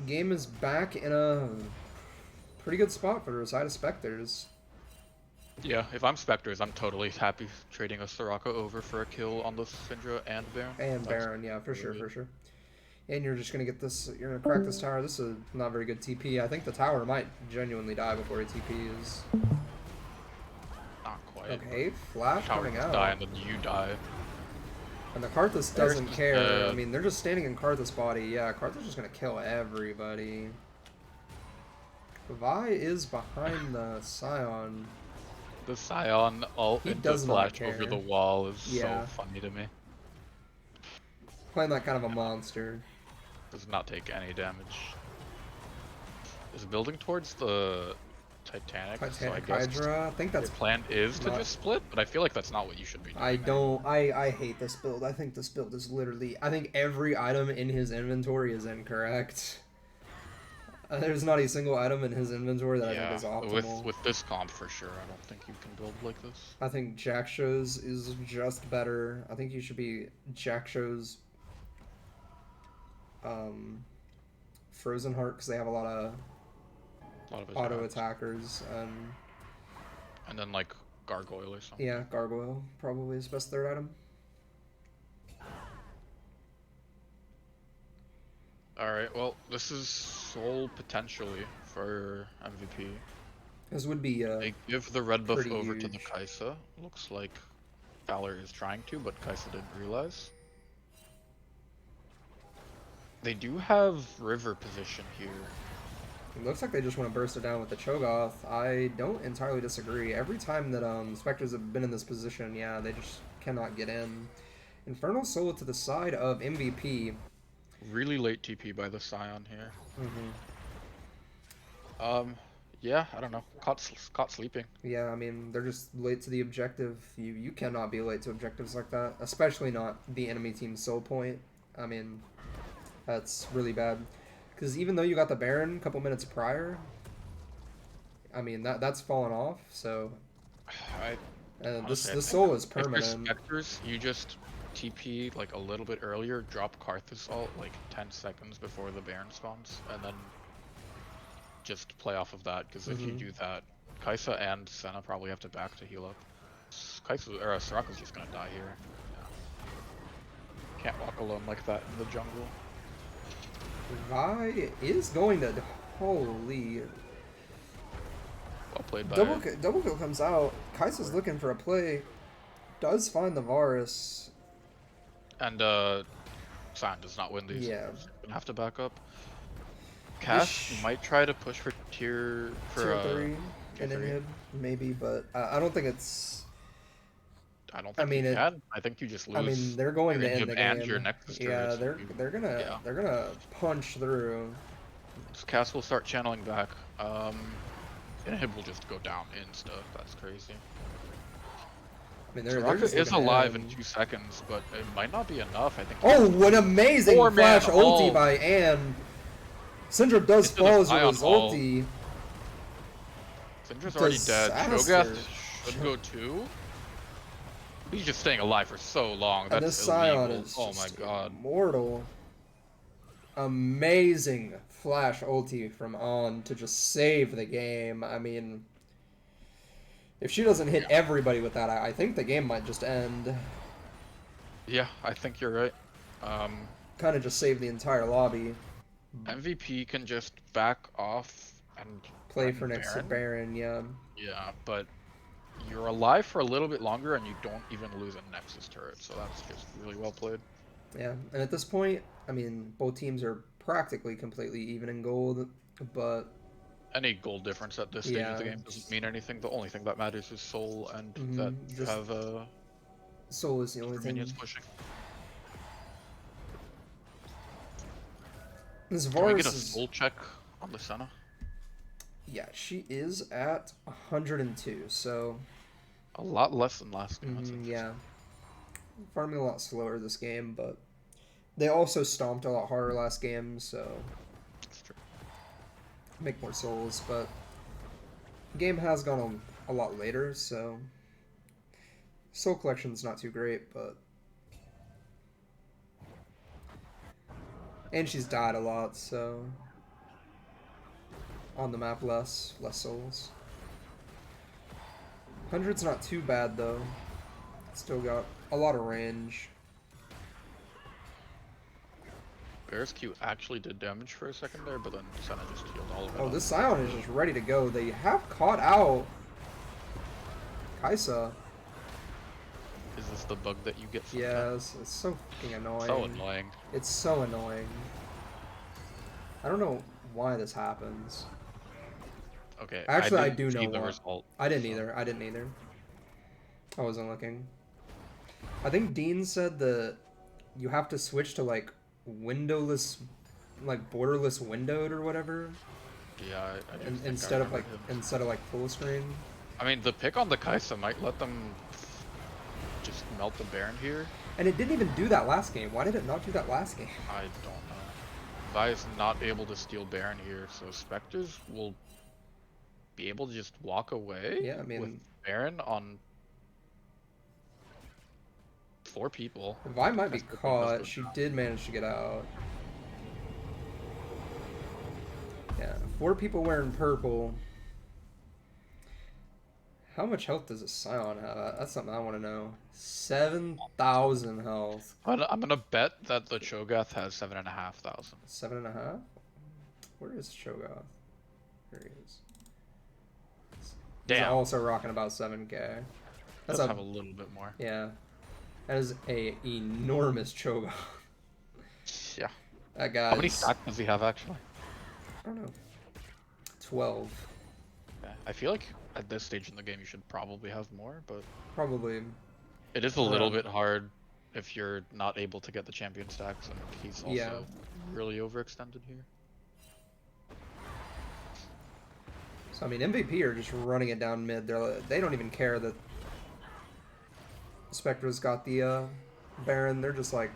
game is back in a pretty good spot for the side of Spectres. Yeah, if I'm Spectres, I'm totally happy trading a Soraka over for a kill on the Syndra and Baron. And That's Baron, yeah, for sure, really- for sure. And you're just gonna get this, you're gonna crack this tower. This is not very good TP. I think the tower might genuinely die before he TPs. Not quite. Okay, Flash Tower coming just out. die and then you die. And the Karthus There's doesn't just, care. I mean, they're just standing in Karthus' body. Yeah, Karthus just gonna kill everybody. Vi is behind the Scion. The Scion ult He into does not Flash care. over the wall is Yeah. so funny to me. Playing that kind of a monster. Does not take any damage. Is building towards the Titanic, so I Titanic guess Hydra. I think your that's... plan is to not- just split, but I feel like that's not what you should be doing. I don't... I hate this build. I think this build is literally... I think every item in his inventory is incorrect. There's not a single item in his inventory that I think is optimal. with this comp for sure, I don't think you can build like this. I think Jackshow's is just better. I think you should be Jackshow's Frozen Heart, because they have a lot of A lot of his auto jabs. attackers. And then like gargoyle or something. Yeah, gargoyle probably his best third item. Alright, well, this is Soul potentially for MVP. This would be They give the red buff pretty over to the huge. Kaisa. Looks like Valor is trying to, but Kaisa didn't realize. They do have river position here. It looks like they just want to burst it down with the Cho'Gath. I don't entirely disagree. Every time that Spectres have been in this position, yeah, they just cannot get in. Infernal Soul to the side of MVP. Really late TP by the Scion here. Mm-hmm. Yeah, I don't know. Caught sleeping. Yeah, I mean, they're just late to the objective. You cannot be late to objectives like that, especially not the enemy team's soul point. I mean, that's really bad. Because even though you got the Baron a couple minutes prior, I mean, that's fallen off, so... Honestly, the soul is if you're permanent. Spectres, you just TP like a little bit earlier, drop Karthus ult like 10 seconds before the Baron spawns, and then just play off of that, because if you do that, Kaisa and Senna probably have to back to heal up. Soraka's just gonna die here. Yeah. Can't walk alone like that in the jungle. Vi is going to... Holy... Well played by Double kill comes out. Kaisa's looking for a play. Does find the Varus. And Scion does not win these. Yeah. Gonna have to back up. Cass might try to push for tier 3 tier and 3. inhib, maybe, but I don't think it's... I don't think you can. I think you just lose. I mean, they're going to end the game. And your Nexus yeah, turrets. they're gonna punch through. So Cass will start channeling back. Inhib will just go down insta. That's crazy. I mean, they're Soraka just is looking alive ahead. in 2 seconds, but it might not be enough. I think. Oh, what amazing flash ulti ult. by Anne. Syndra does Into the falls with Scion his ult. ulti. Syndra's already dead. Disaster. Cho'Gath should go too. He's just staying alive for so long. And That's this Scion illegal. is Oh my just god. immortal. Amazing flash ulti from On to just save the game. I mean, if she doesn't hit everybody with that, I think the game might just end. Yeah, I think you're right. Kind of just save the entire lobby. MVP can just back off and Play for next to Baron, yeah. Yeah, but you're alive for a little bit longer and you don't even lose a Nexus turret, so that's just really well played. Yeah, and at this point, I mean, both teams are practically completely even in gold, but... Any gold difference at this stage of the game doesn't mean anything. The only thing that matters is Soul and that you have Soul is the only thing. minions pushing. This Can we Varus get a is... Soul check on the Senna? Yeah, she is at 102, so... A lot less than last game. Yeah. Farming a lot slower this game, but they also stomped a lot harder last game, so That's true. make more souls, but the game has gone a lot later, so soul collection's not too great, but and she's died a lot, so on the map less souls. 100's not too bad though. Still got a lot of range. Bear's Q actually did damage for a second there, but then Senna just healed all of it. Oh, this Scion is just ready to go. They have caught out Kaisa. Is this the bug that you get sometimes? Yes, it's so fucking annoying. So annoying. It's so annoying. I don't know why this happens. Okay. Actually, I didn't do see know the why. result. I didn't either. I didn't either. I wasn't looking. I think Dean said that you have to switch to like windowless, like borderless windowed or whatever. Yeah, I do think instead I of like remember him. full screen. I mean, the pick on the Kaisa might let them just melt the Baron here. And it didn't even do that last game. Why did it not do that last game? I don't know. Vi is not able to steal Baron here, so Spectres will be able to just walk away. Yeah, I mean, with Baron on 4 people. Vi might be caught. She did manage to get out. Yeah. 4 people wearing purple. How much health does a Scion have? That's something I want to know. 7,000 health. I'm gonna bet that the Cho'Gath has 7,500. 7.5? Where is Cho'Gath? There he is. He's Damn. also rocking about 7k. Does have a little bit more. Yeah. That is a enormous Cho'Gath. Yeah. That guy. How many stacks does he have actually? I don't know. 12. Yeah. I feel like at this stage in the game you should probably have more, but Probably. it is a little bit hard if you're not able to get the champion stacks, and he's also really overextended here. So I mean, MVP are just running it down mid. They don't even care that Spectres got the Baron. They're just like,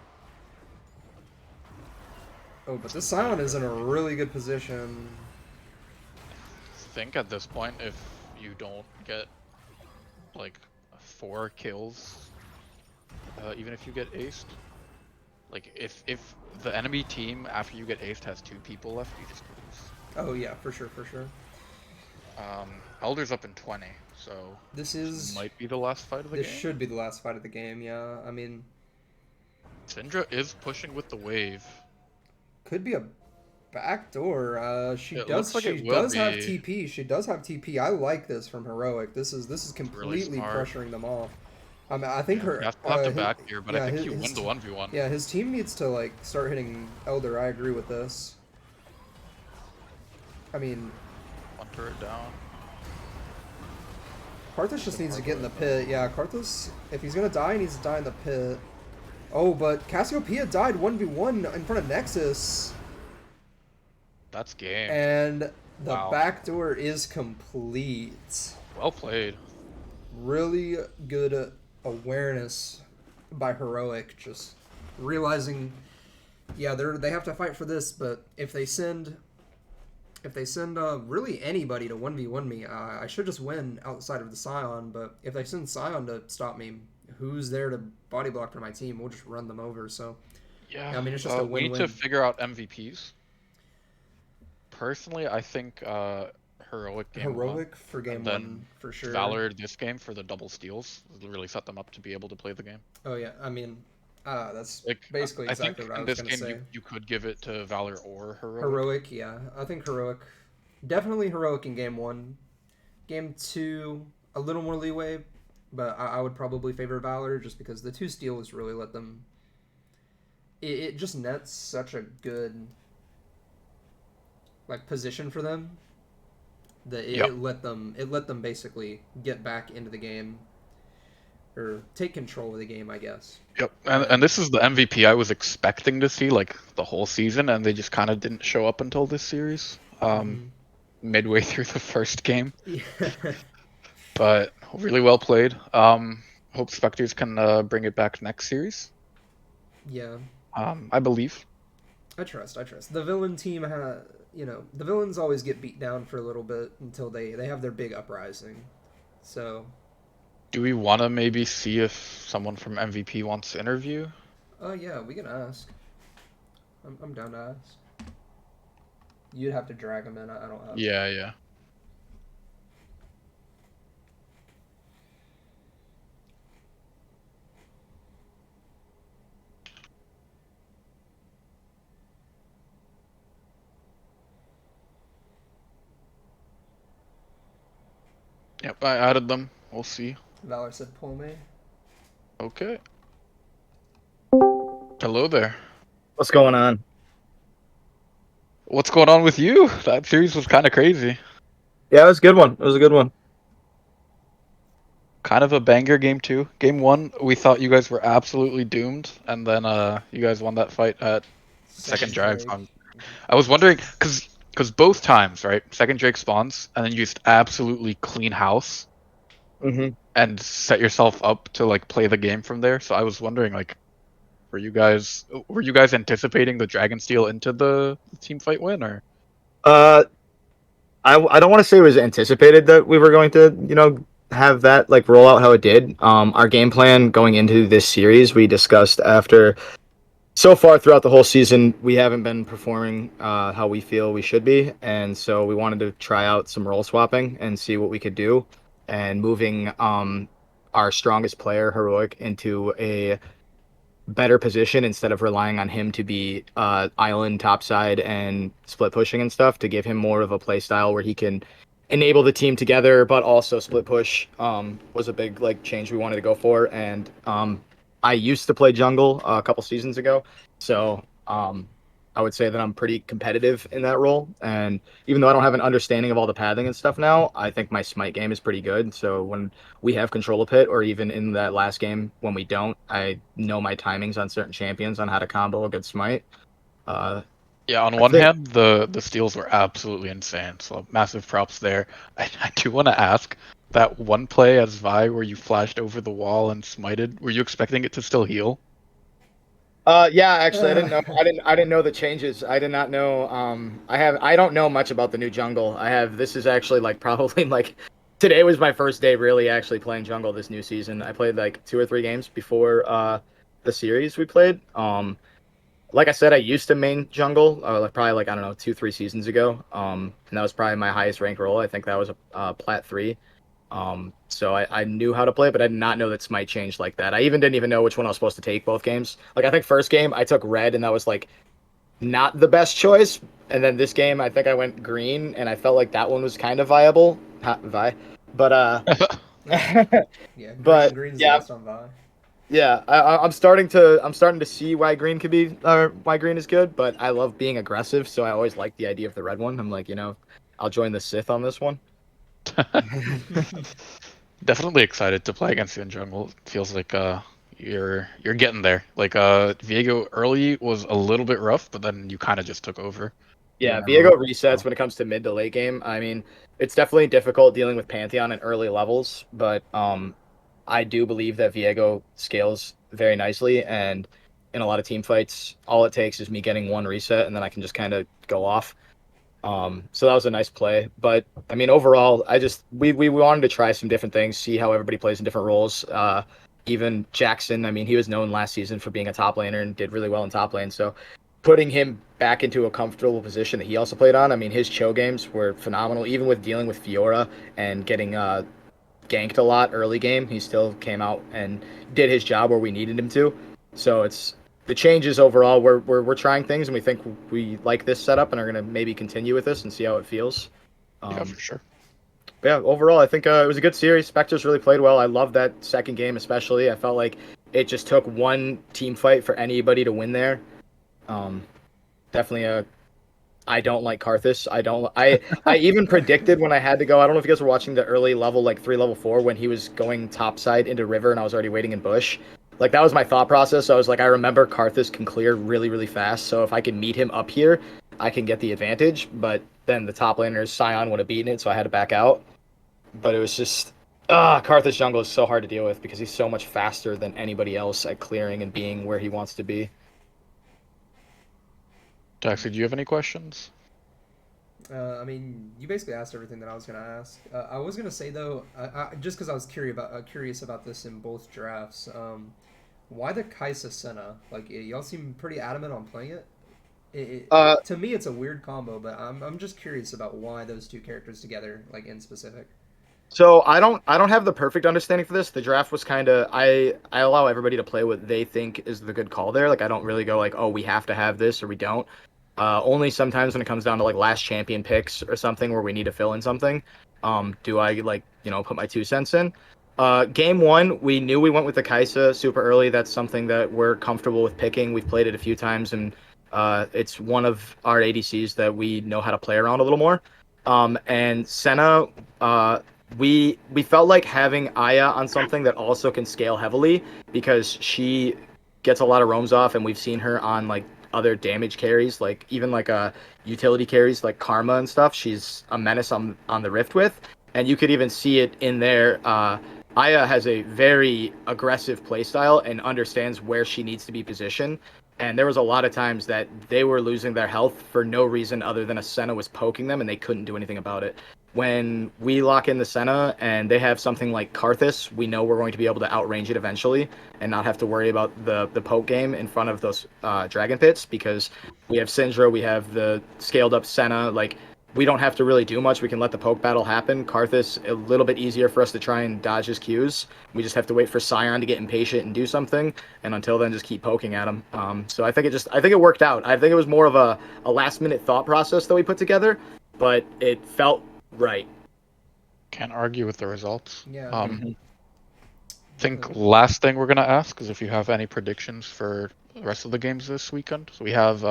oh, but this Scion is in a really good position. I think at this point, if you don't get like 4 kills, even if you get aced, like if the enemy team after you get aced has 2 people left, you just lose. Oh yeah, for sure, for sure. Elder's up in 20, so this might be the last fight of the game. This should be the last fight of the game, yeah. I mean, Syndra is pushing with the wave. Could be a backdoor. She It does looks like she it will does have be. TP. She does have TP. I like this from Heroic. This is completely smart. pressuring them off. I mean, I think her. You have to back here, but I think you win the 1v1. Yeah, his team needs to like start hitting Elder. I agree with this. I mean, One turret down. Karthus just needs to get in the pit. Yeah, Karthus, if he's gonna die, he needs to die in the pit. Oh, but Cassiopeia died 1v1 in front of Nexus. That's game. And the Wow. backdoor is complete. Well played. Really good awareness by Heroic, just realizing, yeah, they have to fight for this, but if they send really anybody to 1v1 me, I should just win outside of the Scion, but if they send Scion to stop me, who's there to body block for my team? We'll just run them over, so Yeah, I mean, it's just a we need win-win. to figure out MVPs. Personally, I think Heroic game one, for game and then 1, for sure. Valor this game for the double steals really set them up to be able to play the game. Oh yeah, I mean, that's Like, basically exactly I what I think was in going this to game say. you could give it to Valor or Heroic. Heroic, yeah. I think Heroic. Definitely Heroic in game 1. Game 2, a little more leeway, but I would probably favor Valor just because the 2 steals really let them... It just nets such a good like position for them that it let them basically get back into the game or take control of the game, I guess. Yep, and this is the MVP I was expecting to see like the whole season, and they just kind of didn't show up until this series. Midway through the first game. Yeah. But really well played. Hope Spectres can bring it back next series. Yeah. I believe. I trust. The villain team the villains always get beat down for a little bit until they have their big uprising. So. Do we want to maybe see if someone from MVP wants to interview? Yeah, we can ask. I'm down to ask. You'd have to drag them in. I don't have. Yeah. Yep, I added them. We'll see. Valor said pull me. Okay. Hello there. What's going on? What's going on with you? That series was kind of crazy. Yeah, it was a good one. It was a good one. Kind of a banger game 2. Game 1, we thought you guys were absolutely doomed, and then you guys won that fight at second Drake. I was wondering, because both times, right, second Drake spawns, and then you just absolutely clean house, and set yourself up to like play the game from there. So I was wondering, like, were you guys anticipating the Dragon Steel into the team fight win, or? I don't want to say it was anticipated that we were going to, have that like roll out how it did. Our game plan going into this series, we discussed after so far throughout the whole season, we haven't been performing how we feel we should be, and so we wanted to try out some role swapping and see what we could do, and moving our strongest player, Heroic, into a better position instead of relying on him to be island topside and split pushing and stuff, to give him more of a play style where he can enable the team together but also split push was a big like change we wanted to go for. And I used to play jungle a couple seasons ago, so I would say that I'm pretty competitive in that role. And even though I don't have an understanding of all the pathing and stuff now, I think my smite game is pretty good. So when we have control of pit, or even in that last game when we don't, I know my timings on certain champions on how to combo a good smite. Yeah, on I one think- hand, the steals were absolutely insane, so massive props there. I do want to ask, that one play as Vi where you flashed over the wall and smited, were you expecting it to still heal? Yeah, actually, I didn't know. I didn't know the changes. I did not know. I don't know much about the new jungle. This is actually like probably like today was my first day really actually playing jungle this new season. I played like 2 or 3 games before the series we played. Like I said, I used to main jungle probably like I don't know 2-3 seasons ago. And that was probably my highest rank role. I think that was a plat 3. So I knew how to play, but I did not know that Smite changed like that. I didn't even know which one I was supposed to take both games. Like I think first game I took red and that was like not the best choice. And then this game I think I went green and I felt like that one was kind of viable. But Yeah, But, green's yeah. the best on Vi. yeah, I'm starting to see why green could be or why green is good, but I love being aggressive, so I always like the idea of the red one. I'm like, I'll join the Sith on this one. Definitely excited to play against you in jungle. Feels like you're getting there. Like Viego early was a little bit rough, but then you kind of just took over. Yeah, Viego resets when it comes to mid to late game. I mean, it's definitely difficult dealing with Pantheon at early levels, but I do believe that Viego scales very nicely, and in a lot of team fights, all it takes is me getting one reset, and then I can just kind of go off. So that was a nice play. But I mean, overall, we wanted to try some different things, see how everybody plays in different roles. Even Jackson, I mean, he was known last season for being a top laner and did really well in top lane. So putting him back into a comfortable position that he also played on, I mean, his Cho games were phenomenal. Even with dealing with Fiora and getting ganked a lot early game, he still came out and did his job where we needed him to. So it's the changes overall. We're trying things, and we think we like this setup, and are gonna maybe continue with this and see how it feels. Yeah, for sure. But yeah, overall, I think it was a good series. Spectres really played well. I love that second game especially. I felt like it just took one team fight for anybody to win there. Definitely I don't like Karthus. I even predicted when I had to go. I don't know if you guys were watching the early level, like 3 level 4, when he was going topside into river and I was already waiting in bush. Like that was my thought process. So I was like, I remember Karthus can clear really, really fast. So if I can meet him up here, I can get the advantage. But then the top laner Sion would have beaten it, so I had to back out. But it was just Karthus jungle is so hard to deal with because he's so much faster than anybody else at clearing and being where he wants to be. Jackson, do you have any questions? I mean, you basically asked everything that I was gonna ask. I was gonna say though, just because I was curious about this in both drafts. Why the Kaisa Senna? Like, y'all seem pretty adamant on playing it. To me, it's a weird combo, but I'm just curious about why those two characters together, like in specific. So I don't have the perfect understanding for this. The draft was kind of I allow everybody to play what they think is the good call there. Like I don't really go like, oh, we have to have this or we don't. Only sometimes when it comes down to like last champion picks or something where we need to fill in something, do I like put my 2 cents in. Game 1, we knew we went with the Kaisa super early. That's something that we're comfortable with picking. We've played it a few times, and it's one of our ADCs that we know how to play around a little more. And Senna, we felt like having Aya on something that also can scale heavily because she gets a lot of roams off, and we've seen her on like other damage carries, like even like utility carries like Karma and stuff. She's a menace on the Rift with, and you could even see it in there. Aya has a very aggressive playstyle and understands where she needs to be positioned. And there was a lot of times that they were losing their health for no reason other than a Senna was poking them and they couldn't do anything about it. when we lock in the Senna and they have something like Karthus, we know we're going to be able to outrange it eventually and not have to worry about the poke game in front of those Dragon Pits, because we have Syndra, we have the scaled up Senna. Like, we don't have to really do much. We can let the poke battle happen. Karthus, a little bit easier for us to try and dodge his Qs. We just have to wait for Scion to get impatient and do something, and until then, just keep poking at him. So I think it worked out. I think it was more of a last minute thought process that we put together, but it felt right. Can't argue with the results. Yeah. I think last thing we're gonna ask is if you have any predictions for the rest of the games this weekend. So we have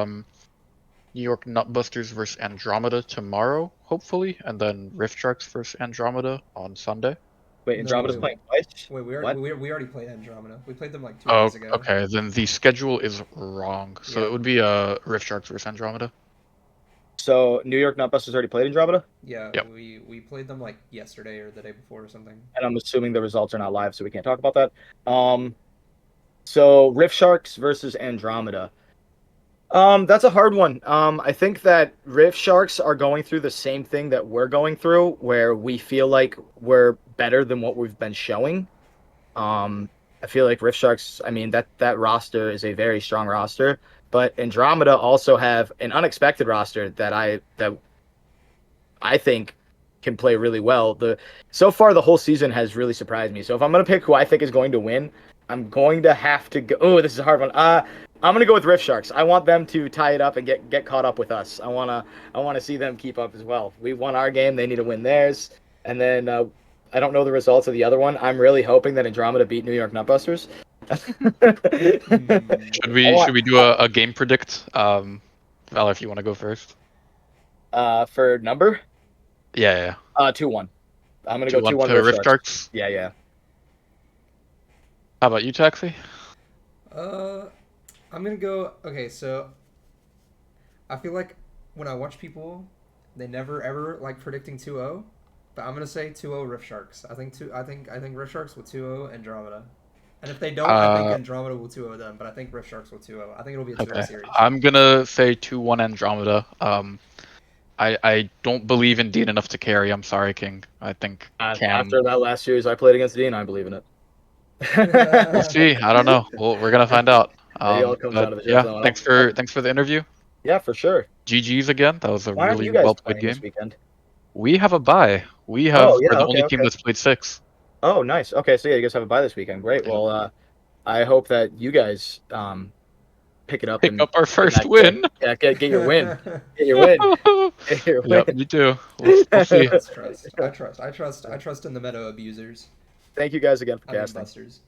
New York Nutbusters versus Andromeda tomorrow, hopefully, and then Rift Sharks versus Andromeda on Sunday. Wait, No, Andromeda's wait, playing twice? Wait, we What? already played Andromeda. We played them like 2 Oh, days ago. okay. Then the schedule is wrong. So Yeah. it would be Rift Sharks versus Andromeda. So New York Nutbusters already played Andromeda? Yeah, Yep. we played them like yesterday or the day before or something. And I'm assuming the results are not live, so we can't talk about that. So Rift Sharks versus Andromeda. That's a hard one. I think that Rift Sharks are going through the same thing that we're going through, where we feel like we're better than what we've been showing. I feel like Rift Sharks, I mean, that roster is a very strong roster, but Andromeda also have an unexpected roster that I think can play really well. So far the whole season has really surprised me. So if I'm gonna pick who I think is going to win, I'm going to have to go. Oh, this is a hard one. I'm gonna go with Rift Sharks. I want them to tie it up and get caught up with us. I wanna see them keep up as well. We won our game; they need to win theirs. And then I don't know the results of the other one. I'm really hoping that Andromeda beat New York Nutbusters. Should we do a game predict? Val, if you want to go first. For number? Yeah. 2-1. I'm gonna go 2-1 to Rift Sharks. Yeah. How about you, Taxi? I'm gonna go. Okay, so I feel like when I watch people, they never ever like predicting 2-0, but I'm gonna say 2-0 Rift Sharks. I think Rift Sharks will 2-0 Andromeda, and if they don't, I think Andromeda will 2-0 them. But I think Rift Sharks will 2-0. I think it'll be a 2-0 series. I'm gonna say 2-1 Andromeda. I don't believe in Dean enough to carry. I'm sorry, King. I think Cam... After that last series I played against Dean, I believe in it. We'll see. I don't know. We're gonna find out. Maybe all comes out of the show. Thanks for the interview. Yeah, for sure. GG's again. That was a Why aren't really you guys well played playing game. this weekend? We have a bye. We're the only team that's played 6. Oh, nice. Okay, so yeah, you guys have a bye this weekend. Great. Well, I hope that you guys pick up our first win. Yeah, get your win. Get your win. Get your win. Yep, me too. We'll see. I trust in the meta abusers. Thank you guys again for I mean casting. busters.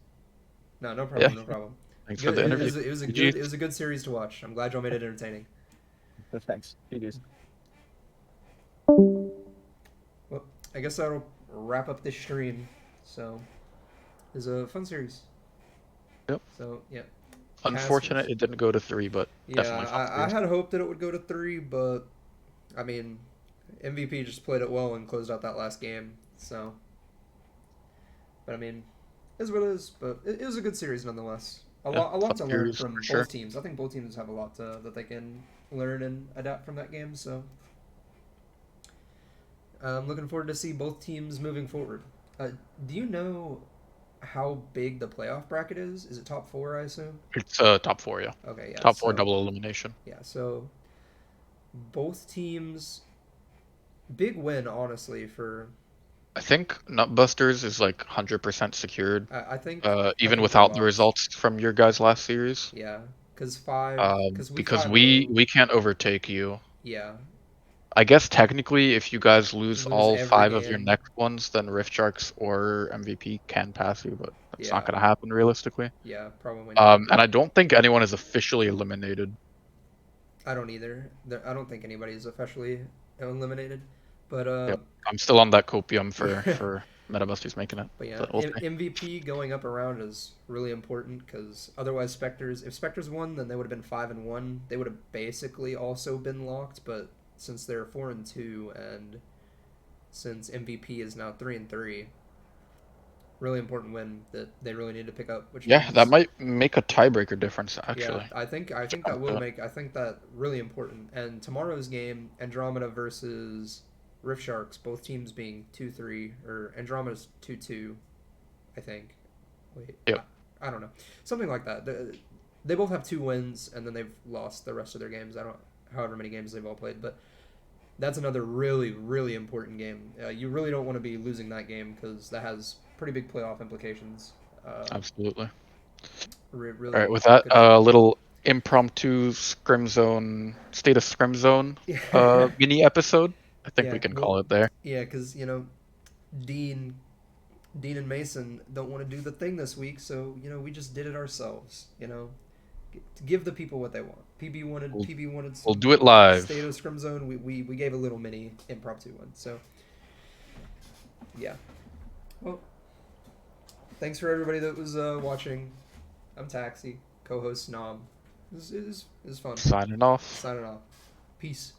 No problem. Yeah. No problem. Thanks for the interview. It was a good series to watch. I'm glad y'all made it entertaining. Thanks. You guys. Well, I guess that'll wrap up this stream. So, it was a fun series. Yep. So, yeah. Unfortunate it didn't go to 3, but definitely fun I had hoped that it would go to 3, but I mean, MVP just played it well and closed out that last game. So, but I mean, it is what it is. But it was a good series nonetheless. A lot to learn from both teams. I think both teams have a lot that they can learn and adapt from that game. So, I'm looking forward to see both teams moving forward. Do you know how big the playoff bracket is? Is it top 4, I assume? It's top 4, yeah. Okay, yeah. Top 4 double elimination. Yeah, so both teams, big win, honestly, for... I think Nutbusters is like 100% secured. I think... even without the results from your guys' last series. Yeah, because 5... because we can't overtake you. Yeah. I guess technically, if you guys lose all 5 of your game. next ones, then Rift Sharks or MVP can pass you, but it's not going to happen realistically. Yeah, probably not. And I don't think anyone is officially eliminated. I don't either. I don't think anybody is officially eliminated, but Yep. I'm still on that copium for Metabusters making it. But yeah, we'll MVP going up around is really important because otherwise if Spectres won, then they would have been 5-1. They would have basically also been locked, but since they're 4-2 and since MVP is now 3-3, really important win that they really need to pick up. Which means, that might make a tiebreaker difference actually. Yeah, I think that will make. I think that really important. And tomorrow's game, Andromeda versus Rift Sharks, both teams being 2-3, or Andromeda's 2-2, I think. Wait, Yep. I don't know, something like that. They both have 2 wins, and then they've lost the rest of their games. I don't, however many games they've all played, but that's another really, really important game. You really don't want to be losing that game because that has pretty big playoff implications. Absolutely. Really. All right, with that, good game. little impromptu Scrim Zone, State of Scrim Zone Yeah. mini episode. I think we Yeah, can well, call it there. Yeah, because Dean and Mason don't want to do the thing this week, so we just did it ourselves. To give the people what they want. PB wanted We'll some do it live. State of Scrim Zone. We gave a little mini impromptu one. So yeah. Well, thanks for everybody that was watching. I'm Taxi, co-host Nom. It was fun. Signing off. Signing off. Peace.